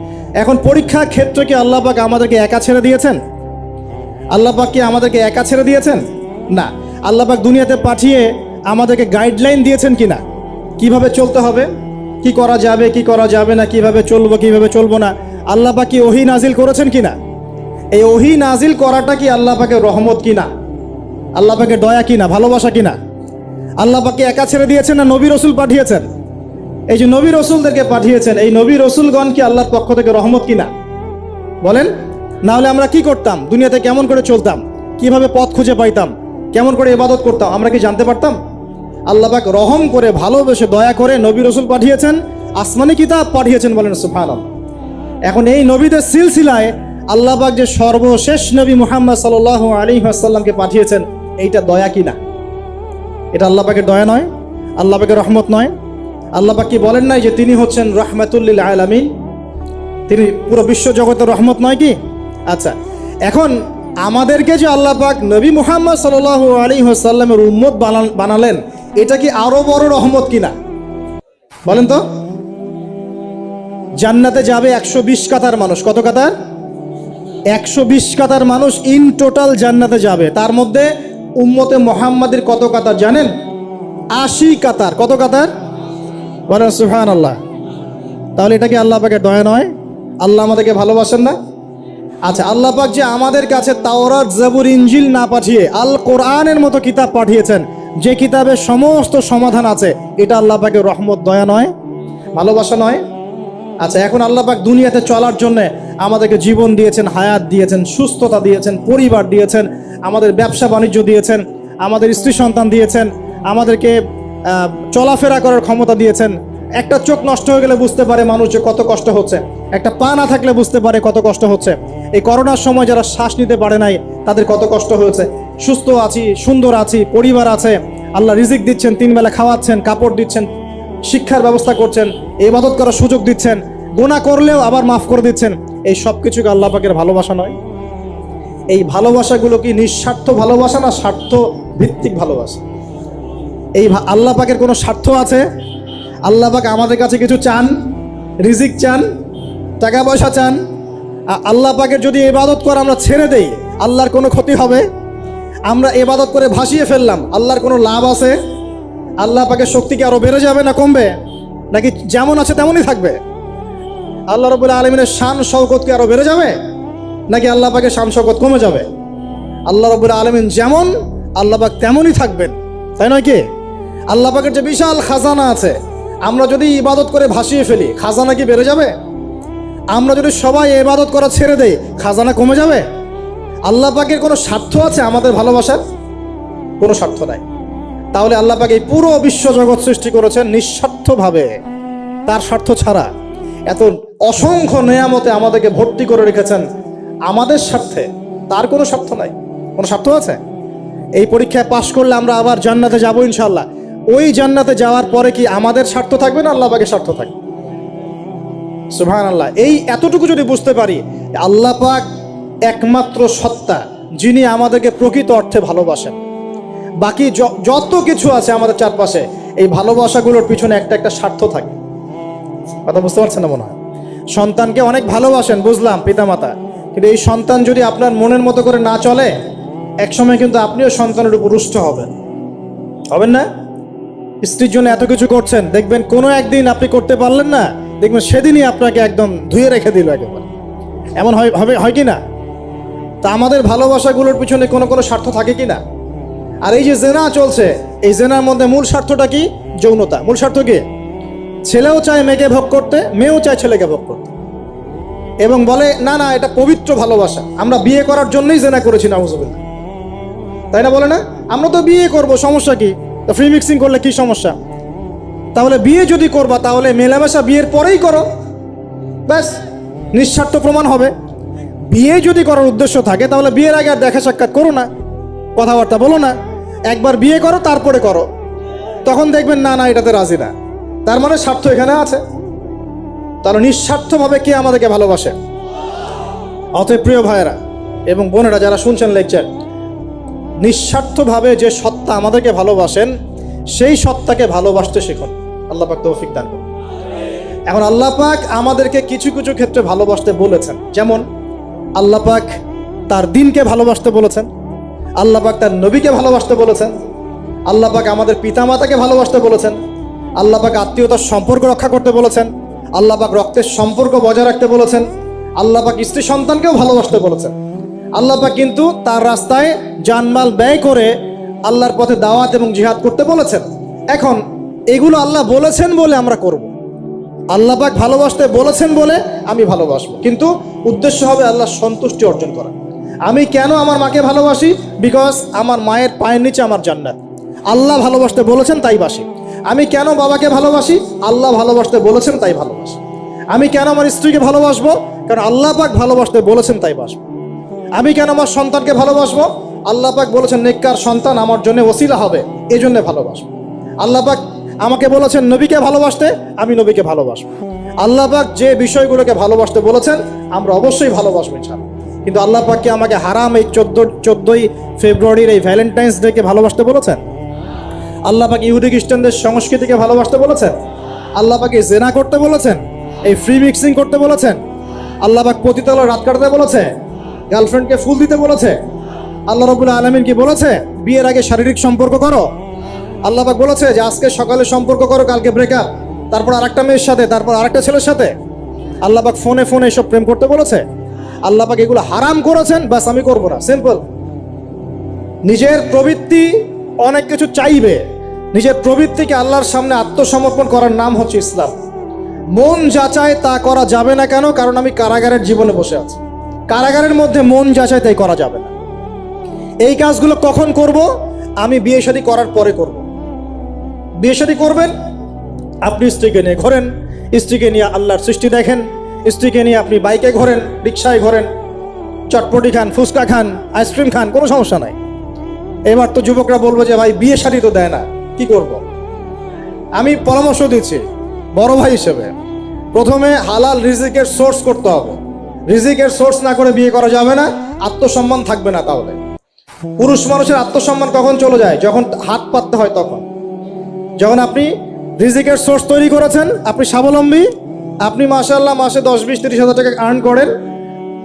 [SPEAKER 1] এখন পরীক্ষার ক্ষেত্রে কি আল্লাহ পাক আমাদেরকে একা ছেড়ে দিয়েছেন? আল্লাহ পাক কি আমাদেরকে একা ছেড়ে দিয়েছেন? না, আল্লাহ পাক দুনিয়াতে পাঠিয়ে আমাদেরকে গাইডলাইন দিয়েছেন কিনা, কিভাবে চলতে হবে, কি করা যাবে কি করা যাবে না, কিভাবে চলবো কিভাবে চলবো না। আল্লাহ পাক কি ওহী নাজিল করেছেন কিনা? এই ওহী নাজিল করাটা কি আল্লাহ পাকের রহমত কিনা, আল্লাহ পাকের দয়া কিনা, ভালোবাসা কিনা? আল্লাহ পাক কি একা ছেড়ে দিয়েছেন না নবী রসুল পাঠিয়েছেন? এই যে নবী রসুলদেরকে পাঠিয়েছেন, এই নবী রসুলগণ কি আল্লাহর পক্ষ থেকে রহমত কিনা? বলেন। না হলে আমরা কি করতাম? দুনিয়াতে কেমন করে চলতাম, কিভাবে পথ খুঁজে পাইতাম, কেমন করে ইবাদত করতাম, আমরা কি জানতে পারতাম? আল্লাহ পাক রহম করে, ভালোবেসে, দয়া করে নবী রসুল পাঠিয়েছেন, আসমানি কিতাব পাঠিয়েছেন। বলেন সুবহানাল্লাহ। এখন এই নবীদের সিলসিলায় আল্লাহ পাক যে সর্বশেষ নবী মুহাম্মদ সাল্লাল্লাহু আলাইহি ওয়াসাল্লামকে পাঠিয়েছেন, এইটা দয়া কিনা? এটা আল্লাহ পাকের দয়া নয়? আল্লাহ পাকের রহমত নয়? আল্লাহ পাক কি বলেন নাই যে তিনি হচ্ছেন রাহমাতুল লিল আলামিন, তিনি পুরো বিশ্ব জগতের রহমত নয় কি? আচ্ছা, এখন আমাদেরকে যে আল্লাহ পাক নবী মুহাম্মদ সাল্লাল্লাহু আলাইহি ওয়াসাল্লামের উম্মত বানালেন, এটা কি আরো বড় রহমত কিনা? বলেন তো। জান্নাতে যাবে 120 কাতার মানুষ। কত কাতার? 120 কাতার মানুষ ইন টোটাল জান্নাতে যাবে। তার মধ্যে উম্মতে মুহাম্মাদের কত কাতার জানেন? 80 কাতার। কত কাতার? বলেন সুবহানাল্লাহ। তাহলে এটা কি আল্লাহ পাকের দয়া নয়? আল্লাহ আমাদেরকে ভালোবাসেন না? আচ্ছা, আল্লাহ পাক যে আমাদের কাছে তাওরাত, জাবুর, ইনজিল না পাঠিয়ে আল কোরআনের মতো কিতাব পাঠিয়েছেন, যে কিতাবে সমস্ত সমাধান আছে, এটা আল্লাহ পাকের রহমত, দয়া নয়, ভালোবাসা নয়? আচ্ছা, এখন আল্লাহ পাক দুনিয়াতে চলার জন্য আমাদেরকে জীবন দিয়েছেন, হায়াত দিয়েছেন, সুস্থতা দিয়েছেন, পরিবার দিয়েছেন, আমাদের ব্যবসা বাণিজ্য দিয়েছেন, আমাদের স্ত্রী সন্তান দিয়েছেন, আমাদেরকে চলাফেরা করার ক্ষমতা দিয়েছেন। একটা চোখ নষ্ট হয়ে গেলে বুঝতে পারে মানুষ যে কত কষ্ট হচ্ছে, একটা পা না থাকলে বুঝতে পারে কত কষ্ট হচ্ছে। এই করোনার সময় যারা শ্বাস নিতে পারে নাই, তাদের কত কষ্ট হয়েছে। সুস্থ আছি, সুন্দর আছি, পরিবার আছে, আল্লাহ রিজিক দিচ্ছেন, 3 বেলা খাওয়াচ্ছেন, কাপড় দিচ্ছেন, শিক্ষার ব্যবস্থা করছেন, ইবাদত করার সুযোগ দিচ্ছেন, গুনাহ করলেও আবার মাফ করে দিচ্ছেন। এই সব কিছুকে আল্লাহ পাকের ভালোবাসা নয়? এই ভালোবাসাগুলো কি নিঃস্বার্থ ভালোবাসা না স্বার্থ ভিত্তিক ভালোবাসা? এই আল্লাহ পাকের কোনো স্বার্থ আছে? আল্লাহ পাক আমাদের কাছে কিছু চান? রিজিক চান, টাকা পয়সা চান? আল্লাহ পাকের যদি ইবাদত করে আমরা ছেড়ে দেই, আল্লাহর কোনো ক্ষতি হবে? আমরা ইবাদত করে ভাসিয়ে ফেললাম, আল্লাহর কোনো লাভ আছে? আল্লাহ পাকের শক্তি কি আরো বেড়ে যাবে না কমবে, নাকি যেমন আছে তেমনই থাকবে? আল্লাহ রাব্বুল আলামিনের শান শওকত কি আরো বেড়ে যাবে, নাকি আল্লাহ পাকের শান শওকত কমে যাবে? আল্লাহ রাব্বুল আলামিন যেমন, আল্লাহ পাক তেমনই থাকবেন, তাই নয় কি? আল্লাহ পাকের যে বিশাল খাজানা আছে, আমরা যদি ইবাদত করে ভাসিয়ে ফেলি, খাজানা কি বেড়ে যাবে? আমরা যদি সবাই ইবাদত করা ছেড়ে দেই, খাজানা কমে যাবে? আল্লাহ পাকের কোনো স্বার্থ আছে আমাদের ভালোবাসার? কোনো স্বার্থ নাই। তাহলে আল্লাহ পাক এই পুরো বিশ্ব জগৎ সৃষ্টি করেছেন নিঃস্বার্থভাবে, তার স্বার্থ ছাড়া। এত অসংখ্য নেয়ামতে আমাদেরকে ভর্তি করে রেখেছেন আমাদের স্বার্থে, তার কোনো স্বার্থ নাই। কোনো স্বার্থ আছে? এই পরীক্ষায় পাশ করলে আমরা আবার জান্নাতে যাবো ইনশাআল্লাহ। ওই জান্নাতে যাওয়ার পরে কি আমাদের স্বার্থ থাকবে না আল্লাহ পাকের স্বার্থ থাকবে? সুবহানাল্লাহ। এই এতটুকু যদি বুঝতে পারি, আল্লাহ পাক একমাত্র সত্তা, যিনি আমাদেরকে প্রকৃত অর্থে ভালোবাসেন। বাকি যত কিছু আছে আমাদের চারপাশে, এই ভালোবাসাগুলোর পিছনে একটা একটা স্বার্থ থাকে। কথা বুঝতে পারছেন না মনে হয়? সন্তানকে অনেক ভালোবাসেন, বুঝলাম, পিতামাতা, কিন্তু এই সন্তান যদি আপনার মনের মতো করে না চলে, একসময় কিন্তু আপনিও সন্তানের উপর রুষ্ট হবেন না? স্ত্রীর জন্য এত কিছু করছেন, দেখবেন কোনো একদিন আপনি করতে পারলেন না, দেখবেন সেদিনই আপনাকে একদম ধুয়ে রেখে দিল একেবারে। এমন হয় কি না? তা আমাদের ভালোবাসাগুলোর পিছনে কোনো কোনো স্বার্থ থাকে কি না? আর এই যে জেনা চলছে, এই জেনার মধ্যে মূল স্বার্থটা কি? যৌনতা। মূল স্বার্থ কি? ছেলেও চায় মেয়েকে ভোগ করতে, মেয়েও চায় ছেলেকে ভোগ করতে, এবং বলে না না এটা পবিত্র ভালোবাসা, আমরা বিয়ে করার জন্যই জেনা করেছি, নাউজুবিল্লাহ। তাই না? বলে না, আমরা তো বিয়ে করব, সমস্যা কি? তো ফ্রি মিক্সিং করলে কি সমস্যা? তাহলে বিয়ে যদি করবা, তাহলে মেলামেশা বিয়ের পরেই করো, ব্যাস, নিঃস্বার্থ প্রমাণ হবে। বিয়ে যদি করার উদ্দেশ্য থাকে, তাহলে বিয়ের আগে আর দেখা সাক্ষাৎ করো না, কথাবার্তা বলো না, একবার বিয়ে করো তারপরে করো, তখন দেখবেন না না এটাতে রাজি না, তার মানে স্বার্থ এখানে আছে। তাহলে নিঃস্বার্থভাবে কে আমাদেরকে ভালোবাসে? অতএব প্রিয় ভাইয়েরা এবং বোনেরা যারা শুনছেন লেকচার, নিঃস্বার্থভাবে যে সত্তা আমাদেরকে ভালোবাসেন, সেই সত্তাকে ভালোবাসতে শিখুন। আল্লাহ পাক তৌফিক দান করুন। এখন আল্লাহ পাক আমাদেরকে কিছু কিছু ক্ষেত্রে ভালোবাসতে বলেছেন, যেমন আল্লাহ পাক তার দ্বীনকে ভালোবাসতে বলেছেন, আল্লাহ পাক তার নবীকে ভালোবাসতে বলেছেন, আল্লাহ পাক আমাদের পিতামাতাকে ভালোবাসতে বলেছেন, আল্লাহ পাক আত্মীয়তার সম্পর্ক রক্ষা করতে বলেছেন, আল্লাহ পাক রক্তের সম্পর্ক বজায় রাখতে বলেছেন, আল্লাহ পাক স্ত্রী সন্তানকেও ভালোবাসতে বলেছেন। আল্লাহ পাক কিন্তু তার রাস্তায় জানমাল ব্যয় করে আল্লাহর পথে দাওয়াত এবং জিহাদ করতে বলেছেন। এখন এগুলো আল্লাহ বলেছেন বলে আমরা করব, আল্লাহ পাক ভালোবাসতে বলেছেন বলে আমি ভালোবাসবো, কিন্তু উদ্দেশ্য হবে আল্লাহর সন্তুষ্টি অর্জন করা। আমি কেন আমার মাকে ভালোবাসি? বিকজ আমার মায়ের পায়ের নিচে আমার জান্নাত, আল্লাহ ভালোবাসতে বলেছেন তাই বাসি। আমি কেন বাবাকে ভালোবাসি? আল্লাহ ভালোবাসতে বলেছেন তাই ভালোবাসি। আমি কেন আমার স্ত্রীকে ভালোবাসবো? কারণ আল্লাহ পাক ভালোবাসতে বলেছেন তাই বাসবো। আমি কেন আমার সন্তানকে ভালোবাসবো? আল্লাহ পাক বলেছেন নেককার সন্তান আমার জন্য ওসিলা হবে, এই জন্য ভালোবাসবো। আল্লাহ পাক আমাকে বলেছেন নবীকে ভালোবাসতে, আমি নবীকে ভালোবাসবো। আল্লাহ পাক যে বিষয়গুলোকে ভালোবাসতে বলেছেন আমরা অবশ্যই ভালোবাসবো ইনশাআল্লাহ। কিন্তু আল্লাহ পাক কি আমাকে হারাম এই 14ই ফেব্রুয়ারির এই ভ্যালেন্টাইন্স ডেকে ভালোবাসতে বলেছেন? আল্লাহ পাক ইহুদি খ্রিস্টানদের সংস্কৃতিকে ভালোবাসতে বলেছেন? আল্লাহ পাক জেনা করতে বলেছেন? এই ফ্রি মিক্সিং করতে বলেছেন? আল্লাহ পাক পতিতালয়ে রাত কাটাতে বলেছে? গার্লফ্রেন্ডকে ফুল দিতে বলেছে? আল্লাহ রাব্বুল আলামিন কি বলেছে বিয়ের আগে শারীরিক সম্পর্ক করো? আল্লাহ পাক বলেছে যে আজকে সকালে সম্পর্ক করো, কালকে ব্রেকআপ, তারপর আরেকটা মেয়ের সাথে, তারপর আরেকটা ছেলের সাথে? আল্লাহ পাক ফোনে ফোনে এসব প্রেম করতে বলেছে? আল্লাহ পাক এগুলো হারাম করেছেন, বাস আমি করবো না, সিম্পল। নিজের প্রবৃত্তি অনেক কিছু চাইবে, নিজের প্রবৃত্তিকে আল্লাহর সামনে আত্মসমর্পণ করার নাম হচ্ছে ইসলাম। মন যাচাই তা করা যাবে না। কেন? কারণ আমি কারাগারের জীবনে বসে আছি, কারাগারের মধ্যে মন যাচাই তাই করা যাবে না। এই কাজগুলো কখন করব? আমি বিয়ে শাদী করার পরে করব। বিয়ে শাদী করবেন, আপনি স্ত্রীকে নিয়ে ঘোরেন, স্ত্রীকে নিয়ে আল্লাহর সৃষ্টি দেখেন, স্ত্রীকে নিয়ে আপনি বাইকে ঘোরেন, রিক্সায় ঘোরেন, চটপটি খান, ফুচকা খান, আইসক্রিম খান, কোনো সমস্যা নাই। এবার তো যুবকরা বলবো যে ভাই বিয়ে শাদী তো দেয় না, কি করব? আমি পরামর্শ দিচ্ছি বড় ভাই হিসেবে, প্রথমে হালাল রিজিকের সোর্স করতে হবে। রিজিকের সোর্স না করে বিয়ে করা যাবে না, আত্মসম্মান থাকবে না। তাহলে পুরুষ মানুষের আত্মসম্মান কখন চলে যায়? যখন হাত পাততে হয় তখন। যখন আপনি রিজিকের সোর্স তৈরি করেছেন, আপনি স্বাবলম্বী, আপনি মাশাআল্লাহ মাসে 10, 20, 30 হাজার টাকা আর্ন করেন,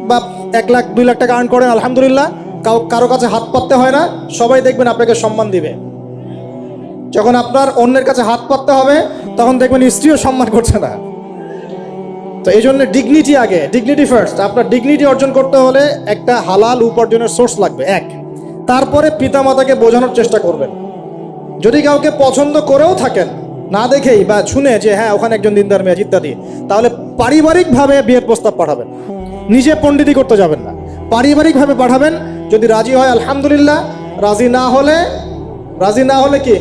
[SPEAKER 1] বা 1 লাখ 2 লাখ টাকা আর্ন করেন, আলহামদুলিল্লাহ, কারো কাছে হাত পাততে হয় না, সবাই দেখবেন আপনাকে সম্মান দিবে। যখন আপনার অন্যের কাছে হাত পাততে হবে, তখন দেখবেন স্ত্রীও সম্মান করছে না। তো এই জন্য ডিগনিটি আগে, ডিগনিটি ফার্স্ট। আপনার ডিগনিটি অর্জন করতে হলে একটা হালাল উপার্জনের সোর্স লাগবে, এক। তারপরে পিতামাতাকে বোঝানোর চেষ্টা করবেন। যদি কাউকে পছন্দ করেও থাকেন, না দেখেই বা শুনে যে হ্যাঁ ওখানে একজন দিনদার মেয়ে ইত্যাদি, তাহলে পারিবারিকভাবে বিয়ের প্রস্তাব পাঠাবেন, নিজে পণ্ডিতি করতে যাবেন না, পারিবারিকভাবে পাঠাবেন। যদি রাজি হয় আলহামদুলিল্লাহ, রাজি না হলে কি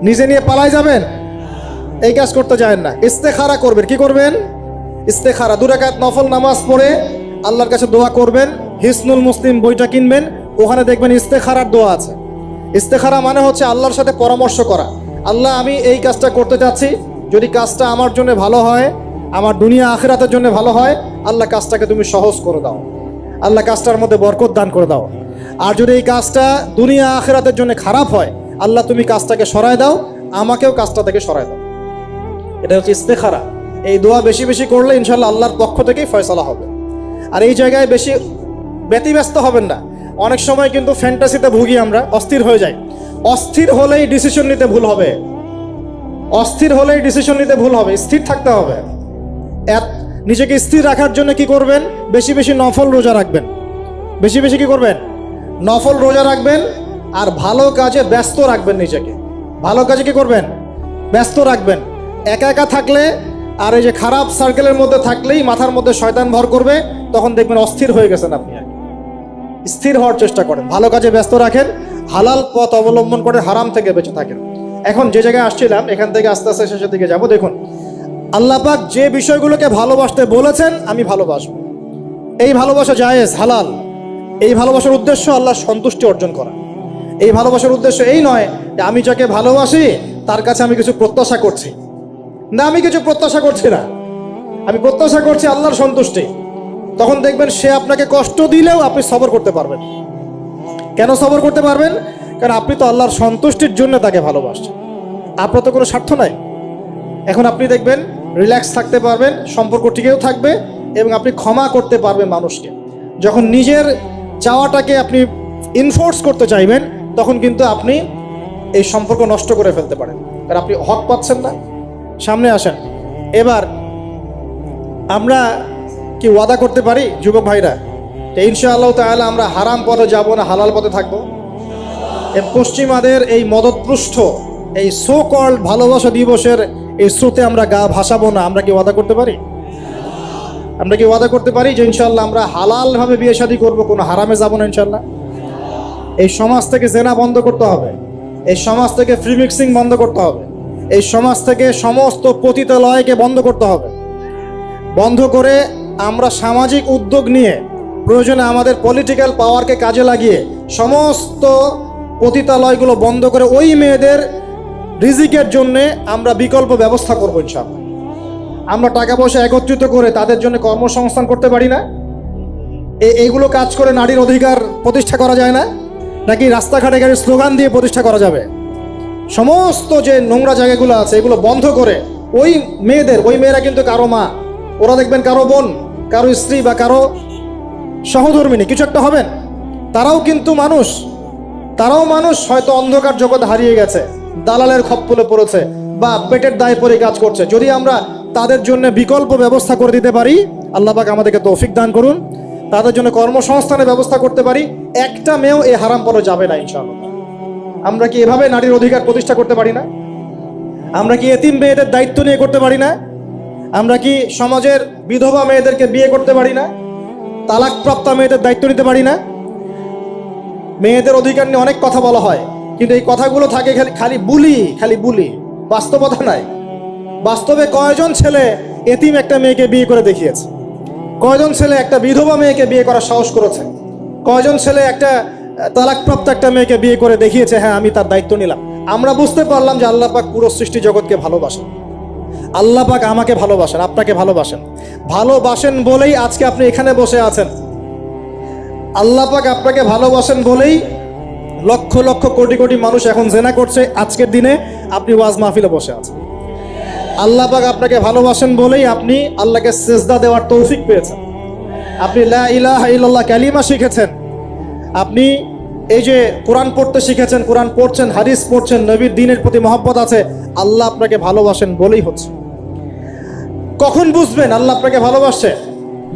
[SPEAKER 1] নিজে নিয়ে পালাই যাবেন? এই কাজ করতে যাবেন না। ইস্তেখারা করবেন। কি করবেন? ইস্তেখারা, 2 রাকাত নফল নামাজ পড়ে আল্লাহর কাছে দোয়া করবেন। হিসনুল মুসলিম বইটা কিনবেন, ওখানে দেখবেন ইস্তেখারার দোয়া আছে। ইস্তেখারা মানে হচ্ছে আল্লাহর সাথে পরামর্শ করা। আল্লাহ আমি এই কাজটা করতে চাচ্ছি, যদি কাজটা আমার জন্য ভালো হয়, আমার দুনিয়া আখিরাতের জন্য ভালো হয়, আল্লাহ কাজটাকে তুমি সহজ করে দাও। আল্লাহ কাজটার মধ্যে বরকত দান করে দাও। আর যদি এই কাজটা দুনিয়া আখিরাতের জন্য খারাপ হয়, আল্লাহ তুমি কাজটাকে সরায় দাও, আমাকেও কাজটা থেকে সরায় দাও। এটা হচ্ছে ইস্তেখারা। এই দোয়া বেশি বেশি করলে ইনশাল্লাহ আল্লাহর পক্ষ থেকেই ফয়সালা হবে। আর এই জায়গায় বেশি ব্যতিব্যস্ত হবেন না। অনেক সময় কিন্তু ফ্যান্টাসিতে ভুগি আমরা, অস্থির হয়ে যাই। অস্থির হলেই ডিসিশন নিতে ভুল হবে, অস্থির হলেই ডিসিশন নিতে ভুল হবে। স্থির থাকতে হবে। নিজেকে স্থির রাখার জন্য কি করবেন? বেশি বেশি নফল রোজা রাখবেন। বেশি বেশি কি করবেন? নফল রোজা রাখবেন। আর ভালো কাজে ব্যস্ত রাখবেন নিজেকে। ভালো কাজে কি করবেন? ব্যস্ত রাখবেন। একা একা থাকলে আর এই যে খারাপ সার্কেলের মধ্যে থাকলেই মাথার মধ্যে শয়তান ভর করবে, তখন দেখবেন অস্থির হয়ে গেছেন আপনি। স্থির হওয়ার চেষ্টা করেন, ভালো কাজে ব্যস্ত রাখেন, হালাল পথ অবলম্বন করে হারাম থেকে বেঁচে থাকেন। এখন যে জায়গায় আসছিলাম, এখান থেকে আস্তে আস্তে শেষের দিকে যাব। দেখুন, আল্লাহ পাক যে বিষয়গুলোকে ভালোবাসতে বলেছেন আমি ভালোবাসবো, এই ভালোবাসা জায়েজ, হালাল। এই ভালোবাসার উদ্দেশ্য আল্লাহর সন্তুষ্টি অর্জন করা। এই ভালোবাসার উদ্দেশ্য এই নয় যে আমি যাকে ভালোবাসি তার কাছে আমি কিছু প্রত্যাশা করছি। না, আমি কিছু প্রত্যাশা করছি না, আমি প্রত্যাশা করছি আল্লাহর সন্তুষ্টি। তখন দেখবেন সে আপনাকে কষ্ট দিলেও আপনি সবর করতে পারবেন। কেন সবর করতে পারবেন? কারণ আপনি তো আল্লাহর সন্তুষ্টির জন্য তাকে ভালোবাসছেন, আপনার তো কোনো স্বার্থ নাই। এখন আপনি দেখবেন রিল্যাক্স থাকতে পারবেন, সম্পর্ক টিকেও থাকবে এবং আপনি ক্ষমা করতে পারবেন মানুষকে। যখন নিজের চাওয়াটাকে আপনি ইনফোর্স করতে চাইবেন, তখন কিন্তু আপনি এই সম্পর্ক নষ্ট করে ফেলতে পারেন, কারণ আপনি হক পাচ্ছেন না। সামনে আসেন। এবার আমরা কি ওয়াদা করতে পারি যুবক ভাইরা যে ইনশাআল্লাহ তাআলা আমরা হারাম পথে যাব না, হালাল পথে থাকবো? পশ্চিমাদের এই মদতপৃষ্ঠ এই সো কল্ড ভালোবাসা দিবসের এই স্রোতে আমরা গা ভাসাবো না। আমরা কি ওয়াদা করতে পারি? আমরা কি ওয়াদা করতে পারি যে ইনশাআল্লাহ আমরা হালালভাবে বিয়ে শাদী করবো, কোনো হারামে যাব না ইনশাআল্লাহ? এই সমাজ থেকে জেনা বন্ধ করতে হবে, এই সমাজ থেকে ফ্রি মিক্সিং বন্ধ করতে হবে, এই সমাজ থেকে সমস্ত পতিতালয়কে বন্ধ করতে হবে। বন্ধ করে আমরা সামাজিক উদ্যোগ নিয়ে প্রয়োজনে আমাদের পলিটিক্যাল পাওয়ারকে কাজে লাগিয়ে সমস্ত পতিতালয়গুলো বন্ধ করে ওই মেয়েদের রিজিকের জন্যে আমরা বিকল্প ব্যবস্থা করবো ইনশাআল্লাহ। আমরা টাকা পয়সা একত্রিত করে তাদের জন্য কর্মসংস্থান করতে পারি না? এইগুলো কাজ করে নারীর অধিকার প্রতিষ্ঠা করা যায় না? নাকি রাস্তাঘাটে গাড়ির স্লোগান দিয়ে প্রতিষ্ঠা করা যাবে? সমস্ত যে নোংরা জায়গাগুলো আছে এগুলো বন্ধ করে ওই মেয়েরা কিন্তু কারো মা, ওরা দেখবেন কারো বোন, কারো স্ত্রী বা কারো সহধর্মিনী কিছু একটা হবেন। তারাও কিন্তু মানুষ, তারাও মানুষ, হয়তো অন্ধকার জগৎ হারিয়ে গেছে, দালালের খপ্পরে পড়েছে বা পেটের দায়ে পড়ে কাজ করছে। যদি আমরা তাদের জন্য বিকল্প ব্যবস্থা করে দিতে পারি, আল্লাহ পাক আমাদেরকে তৌফিক দান করুন, তাদের জন্য কর্মসংস্থানের ব্যবস্থা করতে পারি, একটা মেয়েও এই হারাম পথে যাবে না ইনশাআল্লাহ। আমরা কি এভাবে নারীর অধিকার প্রতিষ্ঠা করতে পারি না? আমরা কি এতিম মেয়েদের দায়িত্ব নিয়ে করতে পারি না? আমরা কি সমাজের বিধবা মেয়েদেরকে বিয়ে করতে পারি না? তালাকপ্রাপ্ত মেয়েদের দায়িত্ব নিতে পারি না? মেয়েদের অধিকার নিয়ে অনেক কথা বলা হয়, কিন্তু এই কথাগুলো থাকে খালি বুলি, বাস্তবতা নাই। বাস্তবে কয়জন ছেলে এতিম একটা মেয়েকে বিয়ে করে দেখিয়েছে? কয়জন ছেলে একটা বিধবা মেয়েকে বিয়ে করার সাহস করেছে? কয়জন ছেলে একটা তালাকপ্রাপ্ত একটা মেয়েকে বিয়ে করে দেখিয়েছে হ্যাঁ আমি তার দায়িত্ব নিলাম? আমরা বুঝতে পারলাম যে আল্লাহ পাক পুরো সৃষ্টি জগৎকে ভালোবাসেন। আল্লাহ পাক আমাকে ভালোবাসেন, আপনাকে ভালোবাসেন বলেই আজকে আপনি এখানে বসে আছেন। আল্লাহ পাক আপনাকে ভালোবাসেন বলেই লক্ষ লক্ষ কোটি কোটি মানুষ এখন জেনা করছে, আজকের দিনে আপনি ওয়াজ মাহফিলে বসে আছেন। আল্লাহ পাক আপনাকে ভালোবাসেন বলেই আপনি আল্লাহকে সিজদা দেওয়ার তৌফিক পেয়েছেন। আপনি লা ইলাহা ইল্লাল্লাহ কালিমা শিখেছেন, আপনি এই যে কোরআন পড়তে শিখেছেন, কোরআন পড়ছেন, হাদিস পড়ছেন, নবীর দ্বীনের প্রতি মহব্বত আছে, আল্লাহ আপনাকে ভালোবাসেন বলেই হচ্ছে। কখন বুঝবেন আল্লাহ আপনাকে ভালোবাসে?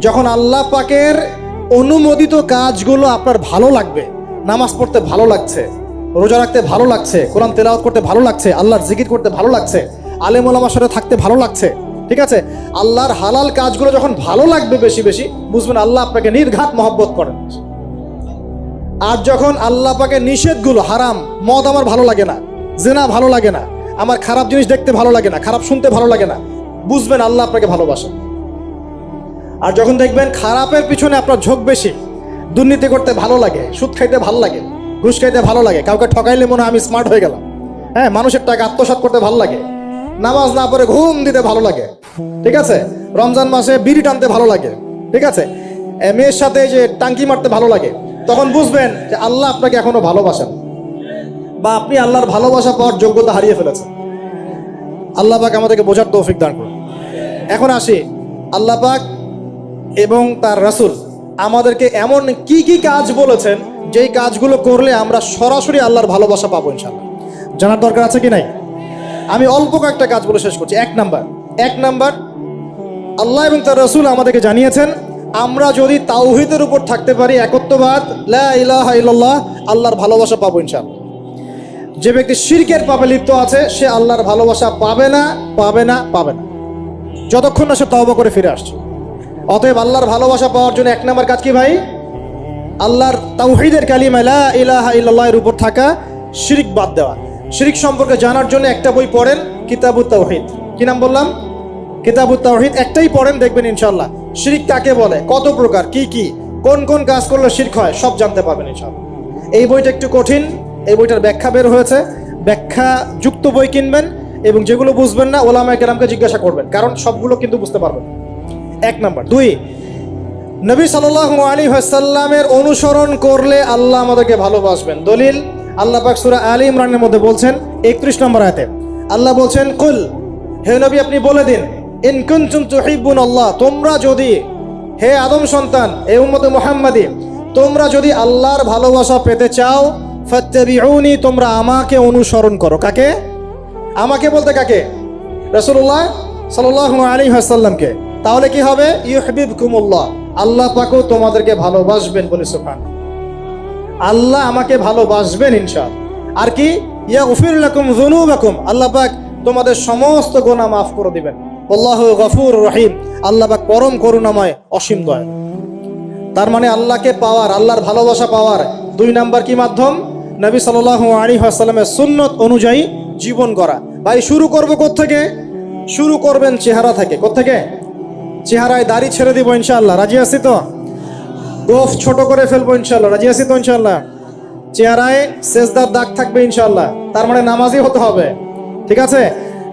[SPEAKER 1] যখন আল্লাহ পাকের অনুমোদিত কাজগুলো আপনার ভালো লাগবে। নামাজ পড়তে ভালো লাগছে, রোজা রাখতে ভালো লাগছে, কোরআন তেলাওয়াত করতে ভালো লাগছে, আল্লাহর জিকির করতে ভালো লাগছে, আলেম ওলামার সাথে থাকতে ভালো লাগছে, ঠিক আছে? আল্লাহর হালাল কাজগুলো যখন ভালো লাগবে বেশি বেশি, বুঝবেন আল্লাহ আপনাকে নির্ঘাত মহব্বত করেন। আর যখন আল্লাহ পাকের নিষেধগুলো, হারাম, মদ আমার ভালো লাগে না, জেনা ভালো লাগে না, আমার খারাপ জিনিস দেখতে ভালো লাগে না, খারাপ শুনতে ভালো লাগে না, বুঝবেন আল্লাহ আপনাকে ভালোবাসেন। আর যখন দেখবেন খারাপের পিছনে আপনার ঝোঁক বেশি, দুর্নীতি করতে ভালো লাগে, সুদ খাইতে ভালো লাগে, ঘুষ খাইতে ভালো লাগে, কাউকে ঠকাইলে মনে হয় আমি স্মার্ট হয়ে গেলাম, হ্যাঁ, মানুষের টাকা আত্মসাৎ করতে ভালো লাগে, নামাজ না পড়ে ঘুম দিতে ভালো লাগে, ঠিক আছে, রমজান মাসে বিড়ি টানতে ভালো লাগে, ঠিক আছে, মেয়ের সাথে যে টাঙ্কি মারতে ভালো লাগে, তখন বুঝবেন যে আল্লাহ আপনাকে এখনো ভালোবাসেন, বা আপনি আল্লাহর ভালোবাসা পাওয়ার যোগ্যতা হারিয়ে ফেলেছেন। আল্লাহ পাক আমাদেরকে বোঝার তৌফিক দান করুন। এখন আসি, আল্লাহ পাক এবং তার রাসূল আমাদেরকে এমন কি কি কাজ বলেছেন যেই কাজগুলো করলে আমরা সরাসরি আল্লাহর ভালোবাসা পাবো ইনশাআল্লাহ। জানার দরকার আছে কি নাই? আমি অল্প কয়েকটা কাজ বলে শেষ করছি। এক নাম্বার, আল্লাহ এবং তার রাসূল আমাদেরকে জানিয়েছেন আমরা যদি তাওহীদের উপর থাকতে পারি, একত্ববাদ, লা ইলাহা ইল্লাল্লাহ, আল্লাহর ভালোবাসা পাবো ইনশাআল্লাহ। যে ব্যক্তি শিরকের পাপে লিপ্ত আছে সে আল্লাহর ভালোবাসা পাবে না, যতক্ষণ না সে তওবা করে ফিরে আসছে। অতএব আল্লাহর ভালোবাসা পাওয়ার জন্য এক নম্বর কাজ কি ভাই? আল্লাহর তাওহীদের কালিমা লা ইলাহা ইল্লাল্লাহ এর উপর থাকা, শিরক বাদ দেওয়া। শিরক সম্পর্কে জানার জন্য একটা বই পড়েন, কিতাবুত তাওহীদ। কি নাম বললাম? কিতাবুত তাওহীদ। একটাই পড়েন, দেখবেন ইনশাআল্লাহ শিরক কাকে বলে, কত প্রকার, কি কোন কাজ করলে শিরক হয় সব জানতে পারবেন ইনশাআল্লাহ। এই বইটা একটু কঠিন, এই বইটার ব্যাখ্যা বের হয়েছে, ব্যাখ্যা যুক্ত বই কিনবেন এবং যেগুলো বুঝবেন না ওলামায়ে কেরামকে জিজ্ঞাসা করবেন, কারণ সবগুলো কিন্তু বুঝতে পারবেন। এক নাম্বার। দুই, নবী সাল্লাল্লাহু আলাইহি ওয়াসাল্লামের অনুসরণ করলে আল্লাহ আমাদেরকে ভালোবাসবেন। দলিল, আল্লাহ পাক সূরা আলে ইমরানের মধ্যে বলছেন 31 নম্বর আয়াতে আল্লাহ বলছেন, কুল, হে নবী আপনি বলে দিন, ইন কুনতুম তুহিব্বুনাল্লাহ, তোমরা যদি, হে আদম সন্তান, হে উম্মতে মুহাম্মাদী, তোমরা যদি আল্লাহর ভালোবাসা পেতে চাও, ফাত্তাবিউনি, তোমরা আমাকে অনুসরণ করো। কাকে? আমাকে বলতে কাকে? রাসূলুল্লাহ সাল্লাল্লাহু আলাইহি ওয়াসাল্লামকে। তাহলে কি হবে? ইউহিব্বুকুমুল্লাহ, আল্লাহ পাকও তোমাদেরকে ভালোবাসবেন। বলে সুবহান, আল্লাহ আমাকে ভালোবাসবেন ইনশাআল্লাহ। আর কি? ইয়াগফির লাকুম যুনুবাকুম, আল্লাহ পাক তোমাদের সমস্ত গুনাহ মাফ করে দিবেন। আল্লাহু গফুরুর রহিম, আল্লাহ পাক পরম করুণাময়, অসীম দয়ালু। তার মানে আল্লাহকে পাওয়ার, আল্লাহর ভালোবাসা পাওয়ার দুই নাম্বার কি মাধ্যম? নবী সাল্লাল্লাহু আলাইহি ওয়াসাল্লামের সুন্নত অনুযায়ী জীবন করা। ভাই শুরু করব কোত্থেকে? শুরু করবেন চেহারা থেকে। কোত্থেকে? চেহারায় দাড়ি ছেড়ে দিব ইনশাআল্লাহ, রাজি আছি তো? গোফ ছোট করে ফেলবো ইনশাআল্লাহ, রাজি আছি তো ইনশাআল্লাহ? চেহারায় সেজদার দাগ থাকবে ইনশাআল্লাহ, তার মানে নামাজি হতে হবে, ঠিক আছে?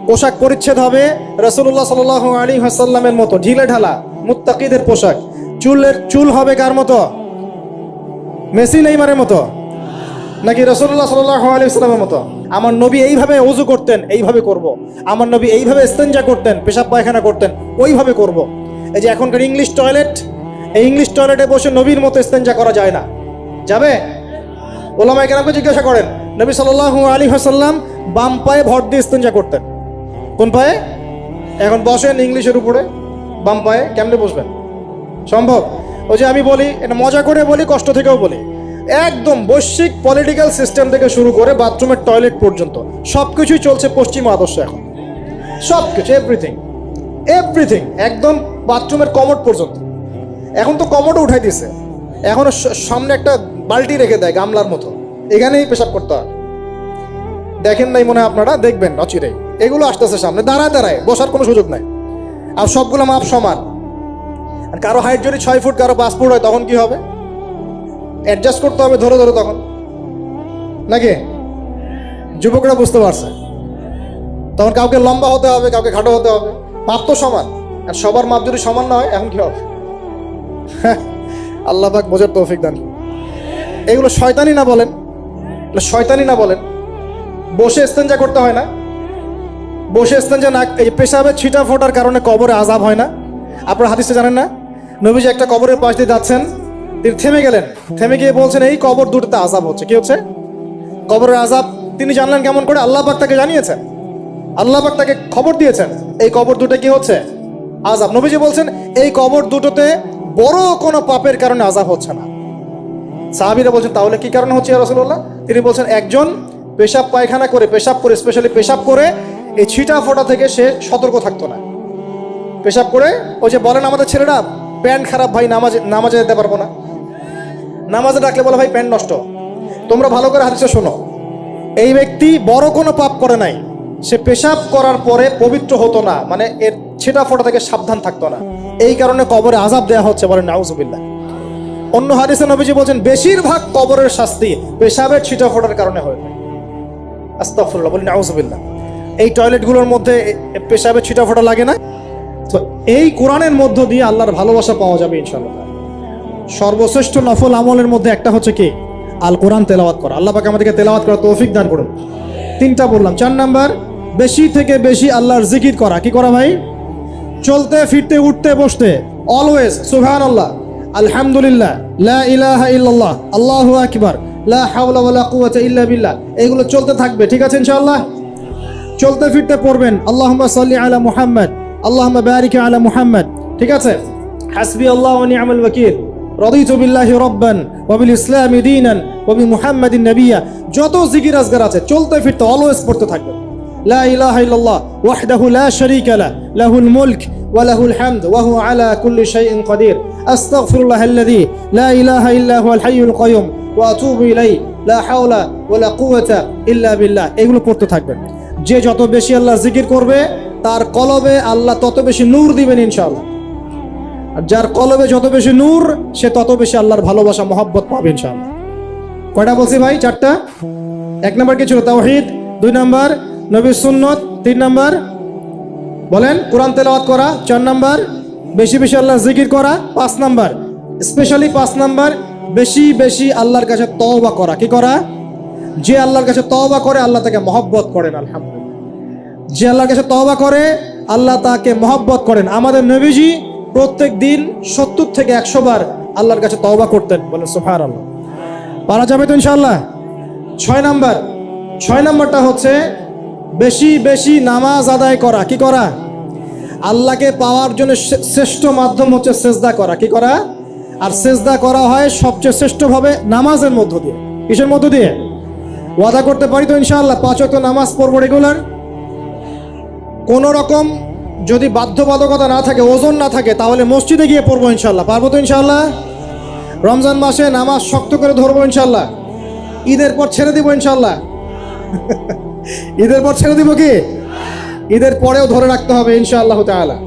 [SPEAKER 1] পোশাক পরিচ্ছদ হবে রাসূলুল্লাহ সাল্লাল্লাহু আলাইহি ওয়াসাল্লামের মতো, ঢিলে ঢালা মুত্তাকিদের পোশাক। চুল হবে কার মতো? মেসি নেইমারের মতো নাকি রাসূলুল্লাহ সাল্লাল্লাহু আলাইহি ওয়াসাল্লামের মতো? আমার নবী এইভাবে ওযু করতেন, এইভাবে করব। আমার নবী এইভাবে ইস্তেনজা করতেন, পেশাব পায়খানা করতেন, ওইভাবে করব। এই যে এখনকার ইংলিশ টয়লেট, এই ইংলিশ টয়লেটে বসে নবীর মতো ইস্তেনজা করা যায় না। যাবে? ওলামায়ে কেরামকে জিজ্ঞাসা করেন, নবী সাল্লাল্লাহু আলাইহি ওয়াসাল্লাম বাম পায়ে ভর দিয়ে ইস্তেনজা করতেন। কোন পায়ে? এখন বসেন ইংলিশের উপরে, বাম পায়ে কেমনে বসবেন? সম্ভব? ওই যে আমি বলি, এটা মজা করে বলি, কষ্ট থেকেও বলি, একদম বৈশ্বিক পলিটিক্যাল সিস্টেম থেকে শুরু করে বাথরুমের টয়লেট পর্যন্ত সবকিছুই চলছে পশ্চিমা আদর্শ। এখন সবকিছু, এভরিথিং, একদম বাথরুমের কমোড পর্যন্ত। এখন তো কমোডও উঠাই দিয়েছে, এখন সামনে একটা বালতি রেখে দেয় গামলার মতো, এখানেই পেশাব করতে হয়। দেখেন নাই মনে হয় আপনারা, দেখবেন অচিরেই এগুলো আসতেছে সামনে, দাঁড়ায় বসার কোনো সুযোগ নাই। আর সবগুলো মাপ সমান। আর কারো হাইট যদি 6 ফুট, কারো 5 ফুট হয়, তখন কি হবে? অ্যাডজাস্ট করতে হবে ধরে তখন, নাকি? যুবকরা বুঝতে পারছে, তখন কাউকে লম্বা হতে হবে, কাউকে খাটো হতে হবে, মাপ তো সমান। আর সবার মাপ যদি সমান না হয়, এখন কি হবে? আল্লাহ পাক বোঝার তৌফিক দান। এগুলো শয়তানি না বলেন? শয়তানি না বলেন? বসে ইস্তেনজা করতে হয় না? বসে ইস্তেনজা না, এই পেশাবের ছিটা ফোটার কারণে কবরে আযাব হয় না? আপনারা হাদিসে জানেন না? নবীজি একটা কবরের পাশ দিয়ে যাচ্ছেন, তিনি থেমে গেলেন, থেমে গিয়ে বলছেন এই কবর দুটোতে আযাব হচ্ছে। কি হচ্ছে? কবরের আযাব। তিনি জানলেন কেমন করে? আল্লাহ পাক তাকে জানিয়েছেন, আল্লাহ পাক তাকে খবর দিয়েছেন এই কবর দুটো কি হচ্ছে? আযাব। নবীজি বলছেন এই কবর দুটোতে বড় কোনো পাপের কারণে আযাব হচ্ছে না। সাহাবীরা বলছেন তাহলে কি কারণে হচ্ছে ইয়া রাসূলুল্লাহ? তিনি বলছেন একজন পেশাব পায়খানা করে, স্পেশালি পেশাব করে এই ছিটা ফোটা থেকে সে সতর্ক থাকতো না। পেশাব করে, ওই যে বলেন আমাদের ছেলেরা, প্যান্ট খারাপ ভাই, নামাজে যেতে পারবো না। নামাজে ডাকলে বলে ভাই প্যান্ট নষ্ট। তোমরা ভালো করে হাদিসে শোনো, এই ব্যক্তি বড় কোনো পাপ করে নাই, সে পেশাব করার পরে পবিত্র হতো না, মানে এর ছিটা ফোটা থেকে সাবধান থাকতো না, এই কারণে কবরে আযাব দেওয়া হচ্ছে। বলেন নাউযুবিল্লাহ। অন্য হাদিসে নবীজি বলছেন বেশিরভাগ কবরের শাস্তি পেশাবের ছিটা ফোটার কারণে হয়। আস্তাগফিরুল্লাহ, বলি নাউযুবিল্লাহ। এই টয়লেটগুলোর মধ্যে পেশাবের ছিটা ফোটা লাগে না? তো এই কোরআনের মধ্য দিয়ে আল্লাহর ভালোবাসা পাওয়া যাবে ইনশাআল্লাহ। সর্বশ্রেষ্ঠ নফল আমলের মধ্যে একটা হচ্ছে কি আল কোরআন তেলাওয়াত করা। আল্লাহ পাক আমাদেরকে তেলাওয়াত করার তৌফিক দান করুন। 3টা বললাম। 4 নাম্বার, বেশি থেকে বেশি আল্লাহর জিকির করা। কি করা ভাই? চলতে ফিরতে উঠতে বসতে অলওয়েজ সুবহানাল্লাহ, আলহামদুলিল্লাহ, লা ইলাহা ইল্লাল্লাহ, আল্লাহু আকবার, লা হাওলা ওয়ালা কুওয়াতা ইল্লা বিল্লাহ, এগুলো চলতে থাকবে। ঠিক আছে ইনশাআল্লাহ? চলতে ফিরতে পড়বেন আল্লাহুম্মা সাল্লি আলা মুহাম্মদ, আল্লাহুম্মা বারিক আলা মুহাম্মদ। ঠিক আছে? হাসবি আল্লাহ ওয়া নি'মাল ওয়াকিল, রাদিতু বিল্লাহি রাব্বান ওয়া বিল ইসলামি দীনান ওয়া বি মুহাম্মাদিন নাবিয়্যা। যত জিকির আজগার আছে চলতে ফিরতে অলওয়েজ পড়তে থাকবে। লা ইলাহা ইল্লাল্লাহ ওয়াহদাহু লা শারীকা লাহু, লাহুল মুলক ওয়া লাহুল হামদ ওয়া হুয়া আলা কুল্লি শাইইন কাদির। আস্তাগফিরুল্লাহাল্লাযী লা ইলাহা ইল্লা হুয়াল হাইয়ুল কাইয়ুম ওয়া আতুবু ইলাইহি, লা হাওলা ওয়া লা কুওয়াতা ইল্লা বিল্লাহ। এগুলো পড়তে থাকবেন। যে যত বেশি আল্লাহর জিকির করবে তার কলবে আল্লাহ তত বেশি নূর দিবেন ইনশাআল্লাহ। আর যার কলবে যত বেশি নূর সে তত বেশি আল্লাহর ভালোবাসা মহব্বত পাবে ইনশাআল্লাহ। কয়টা বলছি ভাই? 4টা। 1 নাম্বার কি ছিল? তাওহীদ। 2 নাম্বার নবীর সুন্নত। 3 নাম্বার বলেন কোরআন তেলাওয়াত করা। 4 নাম্বার বেশি বেশি আল্লাহর জিকির করা। 5 নাম্বার স্পেশালি 5 নাম্বার বেশি বেশি আল্লাহর কাছে তওবা করা। কি করা? যে আল্লাহর কাছে তওবা করে আল্লাহ তাকে মহব্বত করেন। আলহামদুলিল্লাহ, যে আল্লাহর কাছে তওবা করে আল্লাহ তাকে মহব্বত করেন। আমাদের নবীজি প্রত্যেক দিন 70 থেকে 100 বার আল্লাহর কাছে তওবা করতেন। বলেন সুবহানাল্লাহ। পারা যাবে তো ইনশাআল্লাহ? 6 নাম্বারটা হচ্ছে বেশি বেশি নামাজ আদায় করা। কি করা? আল্লাহকে পাওয়ার জন্য শ্রেষ্ঠ মাধ্যম হচ্ছে সেজদা করা। কি করা? আর সেজদা করা হয় সবচেয়ে শ্রেষ্ঠভাবে নামাজের মধ্য দিয়ে। কিসের মধ্য দিয়ে? ওয়াদা করতে পারি তো ইনশাআল্লাহ 5 ওয়াক্ত নামাজ পড়বো রেগুলার। কোন রকম যদি বাধ্যবাধকতা না থাকে, ওজন না থাকে, তাহলে মসজিদে গিয়ে পড়বো ইনশাআল্লাহ। পারবো তো ইনশাআল্লাহ? রমজান মাসে নামাজ শক্ত করে ধরবো ইনশাআল্লাহ। ঈদের পর ছেড়ে দিব ইনশাআল্লাহ। ঈদের পর ছেড়ে দিব কি? ঈদের পরেও ধরে রাখতে হবে ইনশাআল্লাহ তাআলা।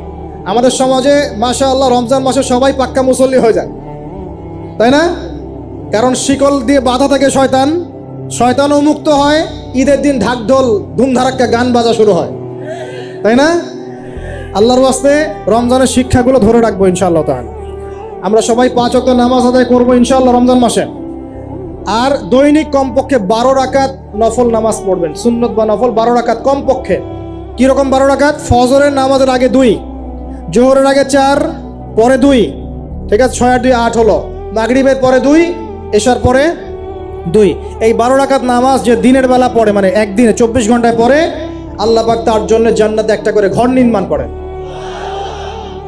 [SPEAKER 1] আমাদের সমাজে মাশাআল্লাহ রমজান মাসে সবাই পাক্কা মুসল্লি হয়ে যায়, তাই না? কারণ শিকল দিয়ে বাধা থাকে শয়তান, শয়তানও মুক্ত হয়। ঈদের দিন ঢাকঢোল ধুমধারাক্কা গান বাজা শুরু হয়, তাই না? আল্লাহর ওয়াস্তে রমজানের শিক্ষাগুলো ধরে রাখবো ইনশাআল্লাহ তাআলা। আমরা সবাই 5 ওয়াক্ত নামাজ আদায় করবো ইনশাআল্লাহ রমজান মাসে। আর দৈনিক কমপক্ষে 12 রাকাত নফল নামাজ পড়বেন। সুন্নত বা নফল 12 রাকাত কমপক্ষে। কিরকম 12 রাকাত? ফজরের নামাজের আগে 2, জোহরের আগে 4, পরে 2। ঠিক আছে? 6 আর 2 8 হলো। মাগরিবের পরে 2, এশার পরে 2। এই 12 রাকাত নামাজ যে দিনের বেলা পড়ে, মানে একদিনে 24 ঘন্টায় পড়ে, আল্লাহ পাক তার জন্য জান্নাতে একটা করে ঘর নির্মাণ করেন।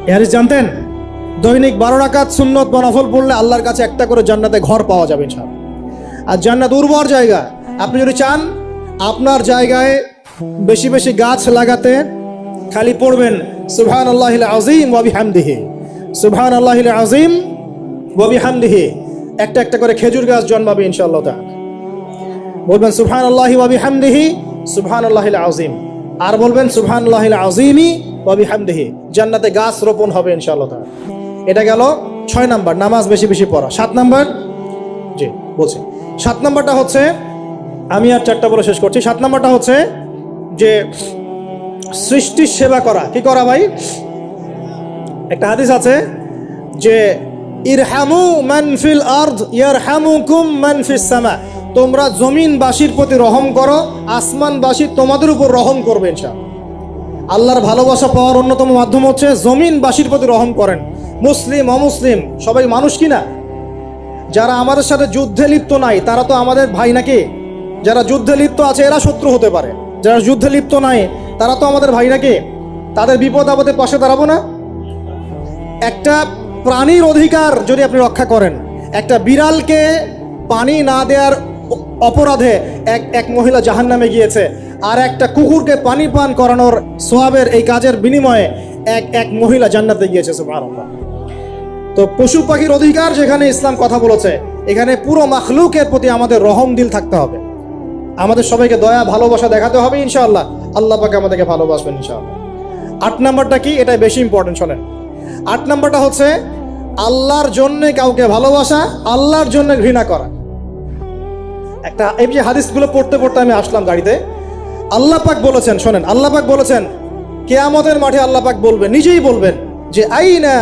[SPEAKER 1] এই হাদিস জানতেন? দৈনিক 12 রাকাত সুন্নত বা নফল পড়লে আল্লাহর কাছে একটা করে জান্নাতে ঘর পাওয়া যাবে ইনশাআল্লাহ। আর জান্নাত উর্বর জায়গা। আপনি যদি চান আপনার জায়গায় বেশি বেশি গাছ লাগাতে, খালি পড়বেন সুবহানাল্লাহিল আযীম ওয়া বিহামদিহি, সুবহানাল্লাহিল আযীম ওয়া বিহামদিহি। একটা একটা করে খেজুর গাছ জন্মাবে ইনশাআল্লাহ তাআলা। বলবেন সুবহানাল্লাহি ওয়া বিহামদিহি, সুবহানাল্লাহিল আযীম। আর বলবেন সুবহানাল্লাহিল আযীমি ওয়া বিহামদিহি। জান্নাতে গাছ রোপণ হবে ইনশাআল্লাহ তাআলা। এটা গেল 6 নাম্বার, নামাজ বেশি বেশি পড়া। 7 নাম্বার, জি বলছি, 7 নাম্বারটা হচ্ছে, আমি আর 4টা বলে শেষ করছি। 7 নাম্বারটা হচ্ছে যে সৃষ্টির সেবা করা। কি করা ভাই? একটা হাদিস আছে যে ইরহামু মান ফিল আরদ ইয়ারহামুকুম মান ফিস সামা। তোমরা জমিনবাসীর প্রতি রহম করো, আসমানবাসী তোমাদের উপর রহম করবে ইনশাআল্লাহ। আল্লাহর ভালোবাসা পাওয়ার অন্যতম মাধ্যম হচ্ছে জমিনবাসীর প্রতি রহম করেন। মুসলিম অমুসলিম সবাই মানুষ কিনা? যারা আমাদের সাথে যুদ্ধে লিপ্ত নাই তারা তো আমাদের ভাই নাকি? যারা যুদ্ধে লিপ্ত আছে এরা শত্রু হতে পারে, যারা যুদ্ধে লিপ্ত নাই তারা তো আমাদের ভাই নাকি? তাদের বিপদ আপদে পাশে দাঁড়াবো না? একটা প্রাণীর অধিকার যদি আপনি রক্ষা করেন, একটা বিড়ালকে পানি না দেওয়ার অপরাধে এক মহিলা জাহান্নামে গিয়েছে, আর একটা কুকুরকে পানি পান করানোর সওয়াবের এই কাজের বিনিময়ে এক মহিলা জান্নাতে গিয়েছে। সুবহানাল্লাহ। তো পশু পাখির অধিকার যেখানে ইসলাম কথা বলেছে, এখানে পুরো মাখলুকের প্রতি আমাদের রহম দিল থাকতে হবে। আমাদের সবাইকে দয়া ভালোবাসা দেখাতে হবে ইনশাআল্লাহ। আল্লাহ পাক আমাদেরকে ভালোবাসবেন ইনশাআল্লাহ। 8 নাম্বারটা কি? এটাই বেশি ইম্পর্টেন্ট। শোনেন, 8 নাম্বারটা হচ্ছে আল্লাহর জন্য কাউকে ভালোবাসা, আল্লাহর জন্য ঘৃণা করা। একটা এই যে হাদিসগুলো পড়তে পড়তে আমি আসলাম গাড়িতে, আল্লাহ পাক বলেছেন, শোনেন, আল্লাহ পাক বলেছেন কিয়ামতের মাঠে আল্লাহ পাক বলবেন, নিজেই বলবেন যে আইনা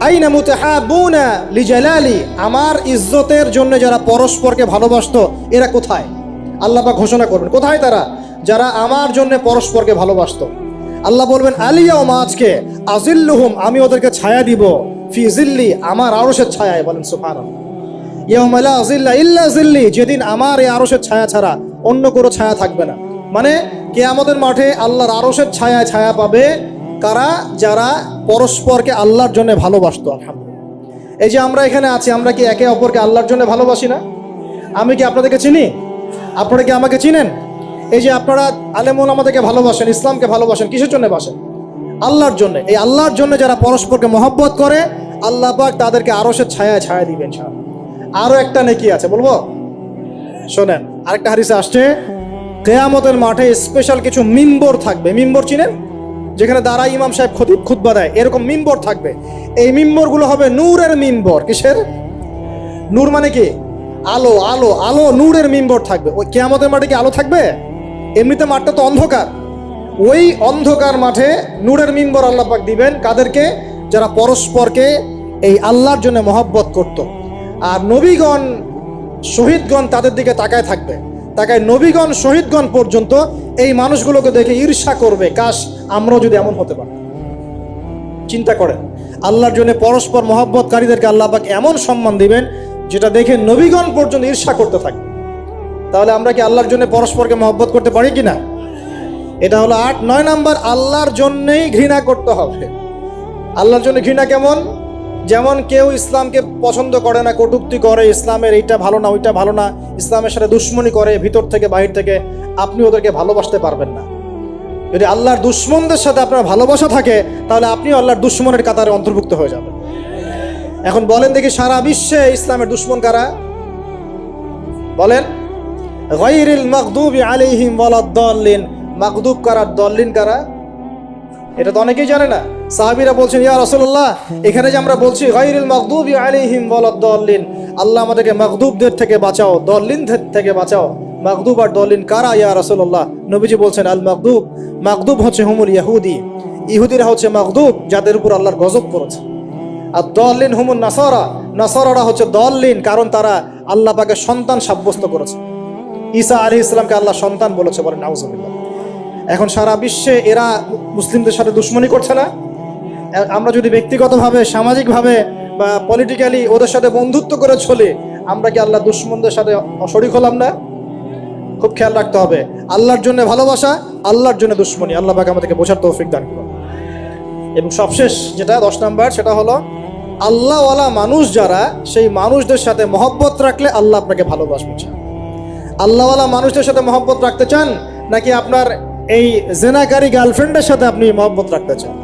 [SPEAKER 1] আইনা মুতাহাবুনা লিজালালি, আমার ইজ্জতের জন্য যারা পরস্পরকে ভালোবাসতো এরা কোথায়? আল্লাহ পাক ঘোষণা করবেন কোথায় তারা, যারা আমার জন্য পরস্পরকে ভালোবাসতো। আল্লাহ বলবেন আলিয়াউমা, আজকে আজিল্লুহুম, আমি ওদেরকে ছায়া দিব, ফি জিল্লি, আমার আরশের ছায়ায়। বলেন সুবহানাল্লাহ। ইয়াউমা লা জিল্লা ইল্লা জিল্লি, যেদিন আমার এই আরশের ছায়া ছাড়া অন্য কোনো ছায়া থাকবে না। মানে কিয়ামতের মাঠে আল্লাহর আরশের ছায়া ছায়া পাবে কারা? যারা পরস্পরকে আল্লাহর জন্য ভালোবাসতো। আলহামদুলিল্লাহ, এই যে আমরা এখানে আছি, আমরা কি একে অপরকে আল্লাহর জন্য ভালোবাসি না? আমি কি আপনাদেরকে চিনি? আপনারা কি আমাকে চিনেন? এই যে আপনারা আলেমুল আমাদেরকে ভালোবাসেন, ইসলামকে ভালোবাসেন, কিসের জন্য বাসেন? আল্লাহর জন্য। এই আল্লাহর জন্য যারা পরস্পরকে মহব্বত করে, আল্লাহ পাক তাদেরকে আরশের ছায়ায় ছায়া দিবেন ইনশাআল্লাহ। আরো একটা নেকি আছে, বলবো? শোনেন, আরেকটা হাদিসে আসছে কিয়ামতের মাঠে স্পেশাল কিছু মিম্বর থাকবে। মিম্বর চিনেন? যেখানে দাঁড়ায় ইমাম সাহেব খতিব খুতবা দেয়, এরকম মিম্বর থাকবে। এই মিম্বরগুলো হবে নূরের মিম্বর। কিসের? নূর মানে কি? আলো, আলো, আলো, নূরের মিম্বর থাকবে। ওই কিয়ামতের মাঠে কি আলো থাকবে? এমনিতে মাঠটা তো অন্ধকার। ওই অন্ধকার মাঠে নূরের মিম্বর আল্লাহ পাক দিবেন কাদেরকে? যারা পরস্পরকে এই আল্লাহর জন্য মহব্বত করত। আর নবীগণ, শহীদগণ তাদের দিকে তাকায় থাকবে। তাকায় নবীগণ, শহীদগণ পর্যন্ত এই মানুষগুলোকে দেখে ঈর্ষা করবে, কাশ আমরাও যদি এমন হতে পারি। চিন্তা করেন, আল্লাহর জন্য পরস্পর মহব্বতকারীদেরকে আল্লাহ পাক এমন সম্মান দিবেন যেটা দেখে নবীগণ পর্যন্ত ঈর্ষা করতে থাকে। তাহলে আমরা কি আল্লাহর জন্য পরস্পরকে মহব্বত করতে পারি কিনা? এটা হলো 8-9 নাম্বার। আল্লাহর জন্যই ঘৃণা করতে হবে। আল্লাহর জন্য ঘৃণা কেমন? যেমন কেউ ইসলামকে পছন্দ করে না, কটূক্তি করে, ইসলামের এইটা ভালো না, ওইটা ভালো না, ইসলামের সাথে দুশ্মনী করে ভিতর থেকে বাহির থেকে, আপনি ওদেরকে ভালোবাসতে পারবেন না। যদি আল্লাহর দুশ্মনদের সাথে আপনার ভালোবাসা থাকে, তাহলে আপনিও আল্লাহর দুশ্মনের কাতারে অন্তর্ভুক্ত হয়ে যাবেন। এখন বলেন দেখি, সারা বিশ্বে ইসলামের দুশ্মন কারা? বলেন। গায়রিল মাগদুবি আলাইহিম ওয়ালাদ-দাল্লিন, মাগদুব কারা, দল্লিন কারা? এটা তো অনেকেই জানে না। সাহাবীরা বলছেন, ইয়া রাসূলুল্লাহ, এখানে যে আমরা বলছি গায়রিল মাগদুবি আলাইহিম ওয়ালাদ-দাল্লিন, আল্লাহ আমাদেরকে মাগদুবদের থেকে বাঁচাও, দল্লিনদের থেকে বাঁচাও। মাগদুব আর দল্লিন কারা ইয়া রাসূলুল্লাহ? নবীজি বলছেন, আল মাগদুব, মাগদুব হচ্ছে হুমুল ইহুদি, ইহুদিরা হচ্ছে মাগদুব, যাদের উপর আল্লাহর গজব করেছে। আর দল্লিন হুমুন নাসারা, নাসারারা হচ্ছে দল্লিন, কারণ তারা আল্লাহ পাকে সন্তান সাব্যস্ত করেছে। ঈসা আলাইহিস সালামকে আল্লাহ সন্তান বলেছে, বলেন নাউজুবিল্লাহ। এখন সারা বিশ্বে এরা মুসলিমদের সাথে দুশ্মনী করছে না? আমরা যদি ব্যক্তিগতভাবে, সামাজিকভাবে বা পলিটিক্যালি ওদের সাথে বন্ধুত্ব করে চলি, আমরা কি আল্লাহ দুশ্মনদের সাথে শরীক হলাম না? খুব খেয়াল রাখতে হবে। আল্লাহর জন্য ভালোবাসা, আল্লাহর জন্য দুশ্মনী। আল্লাহ পাক আমাদেরকে বোঝার তৌফিক দান করুন। এবং সবশেষ যেটা 10 নাম্বার, সেটা হলো আল্লাহওয়ালা মানুষ যারা, সেই মানুষদের সাথে মহব্বত রাখলে আল্লাহ আপনাকে ভালোবাসবে। আল্লাহওয়ালা মানুষদের সাথে মহব্বত রাখতে চান, নাকি আপনার এই জেনাকারী গার্লফ্রেন্ডের সাথে আপনি মহব্বত রাখতে চান?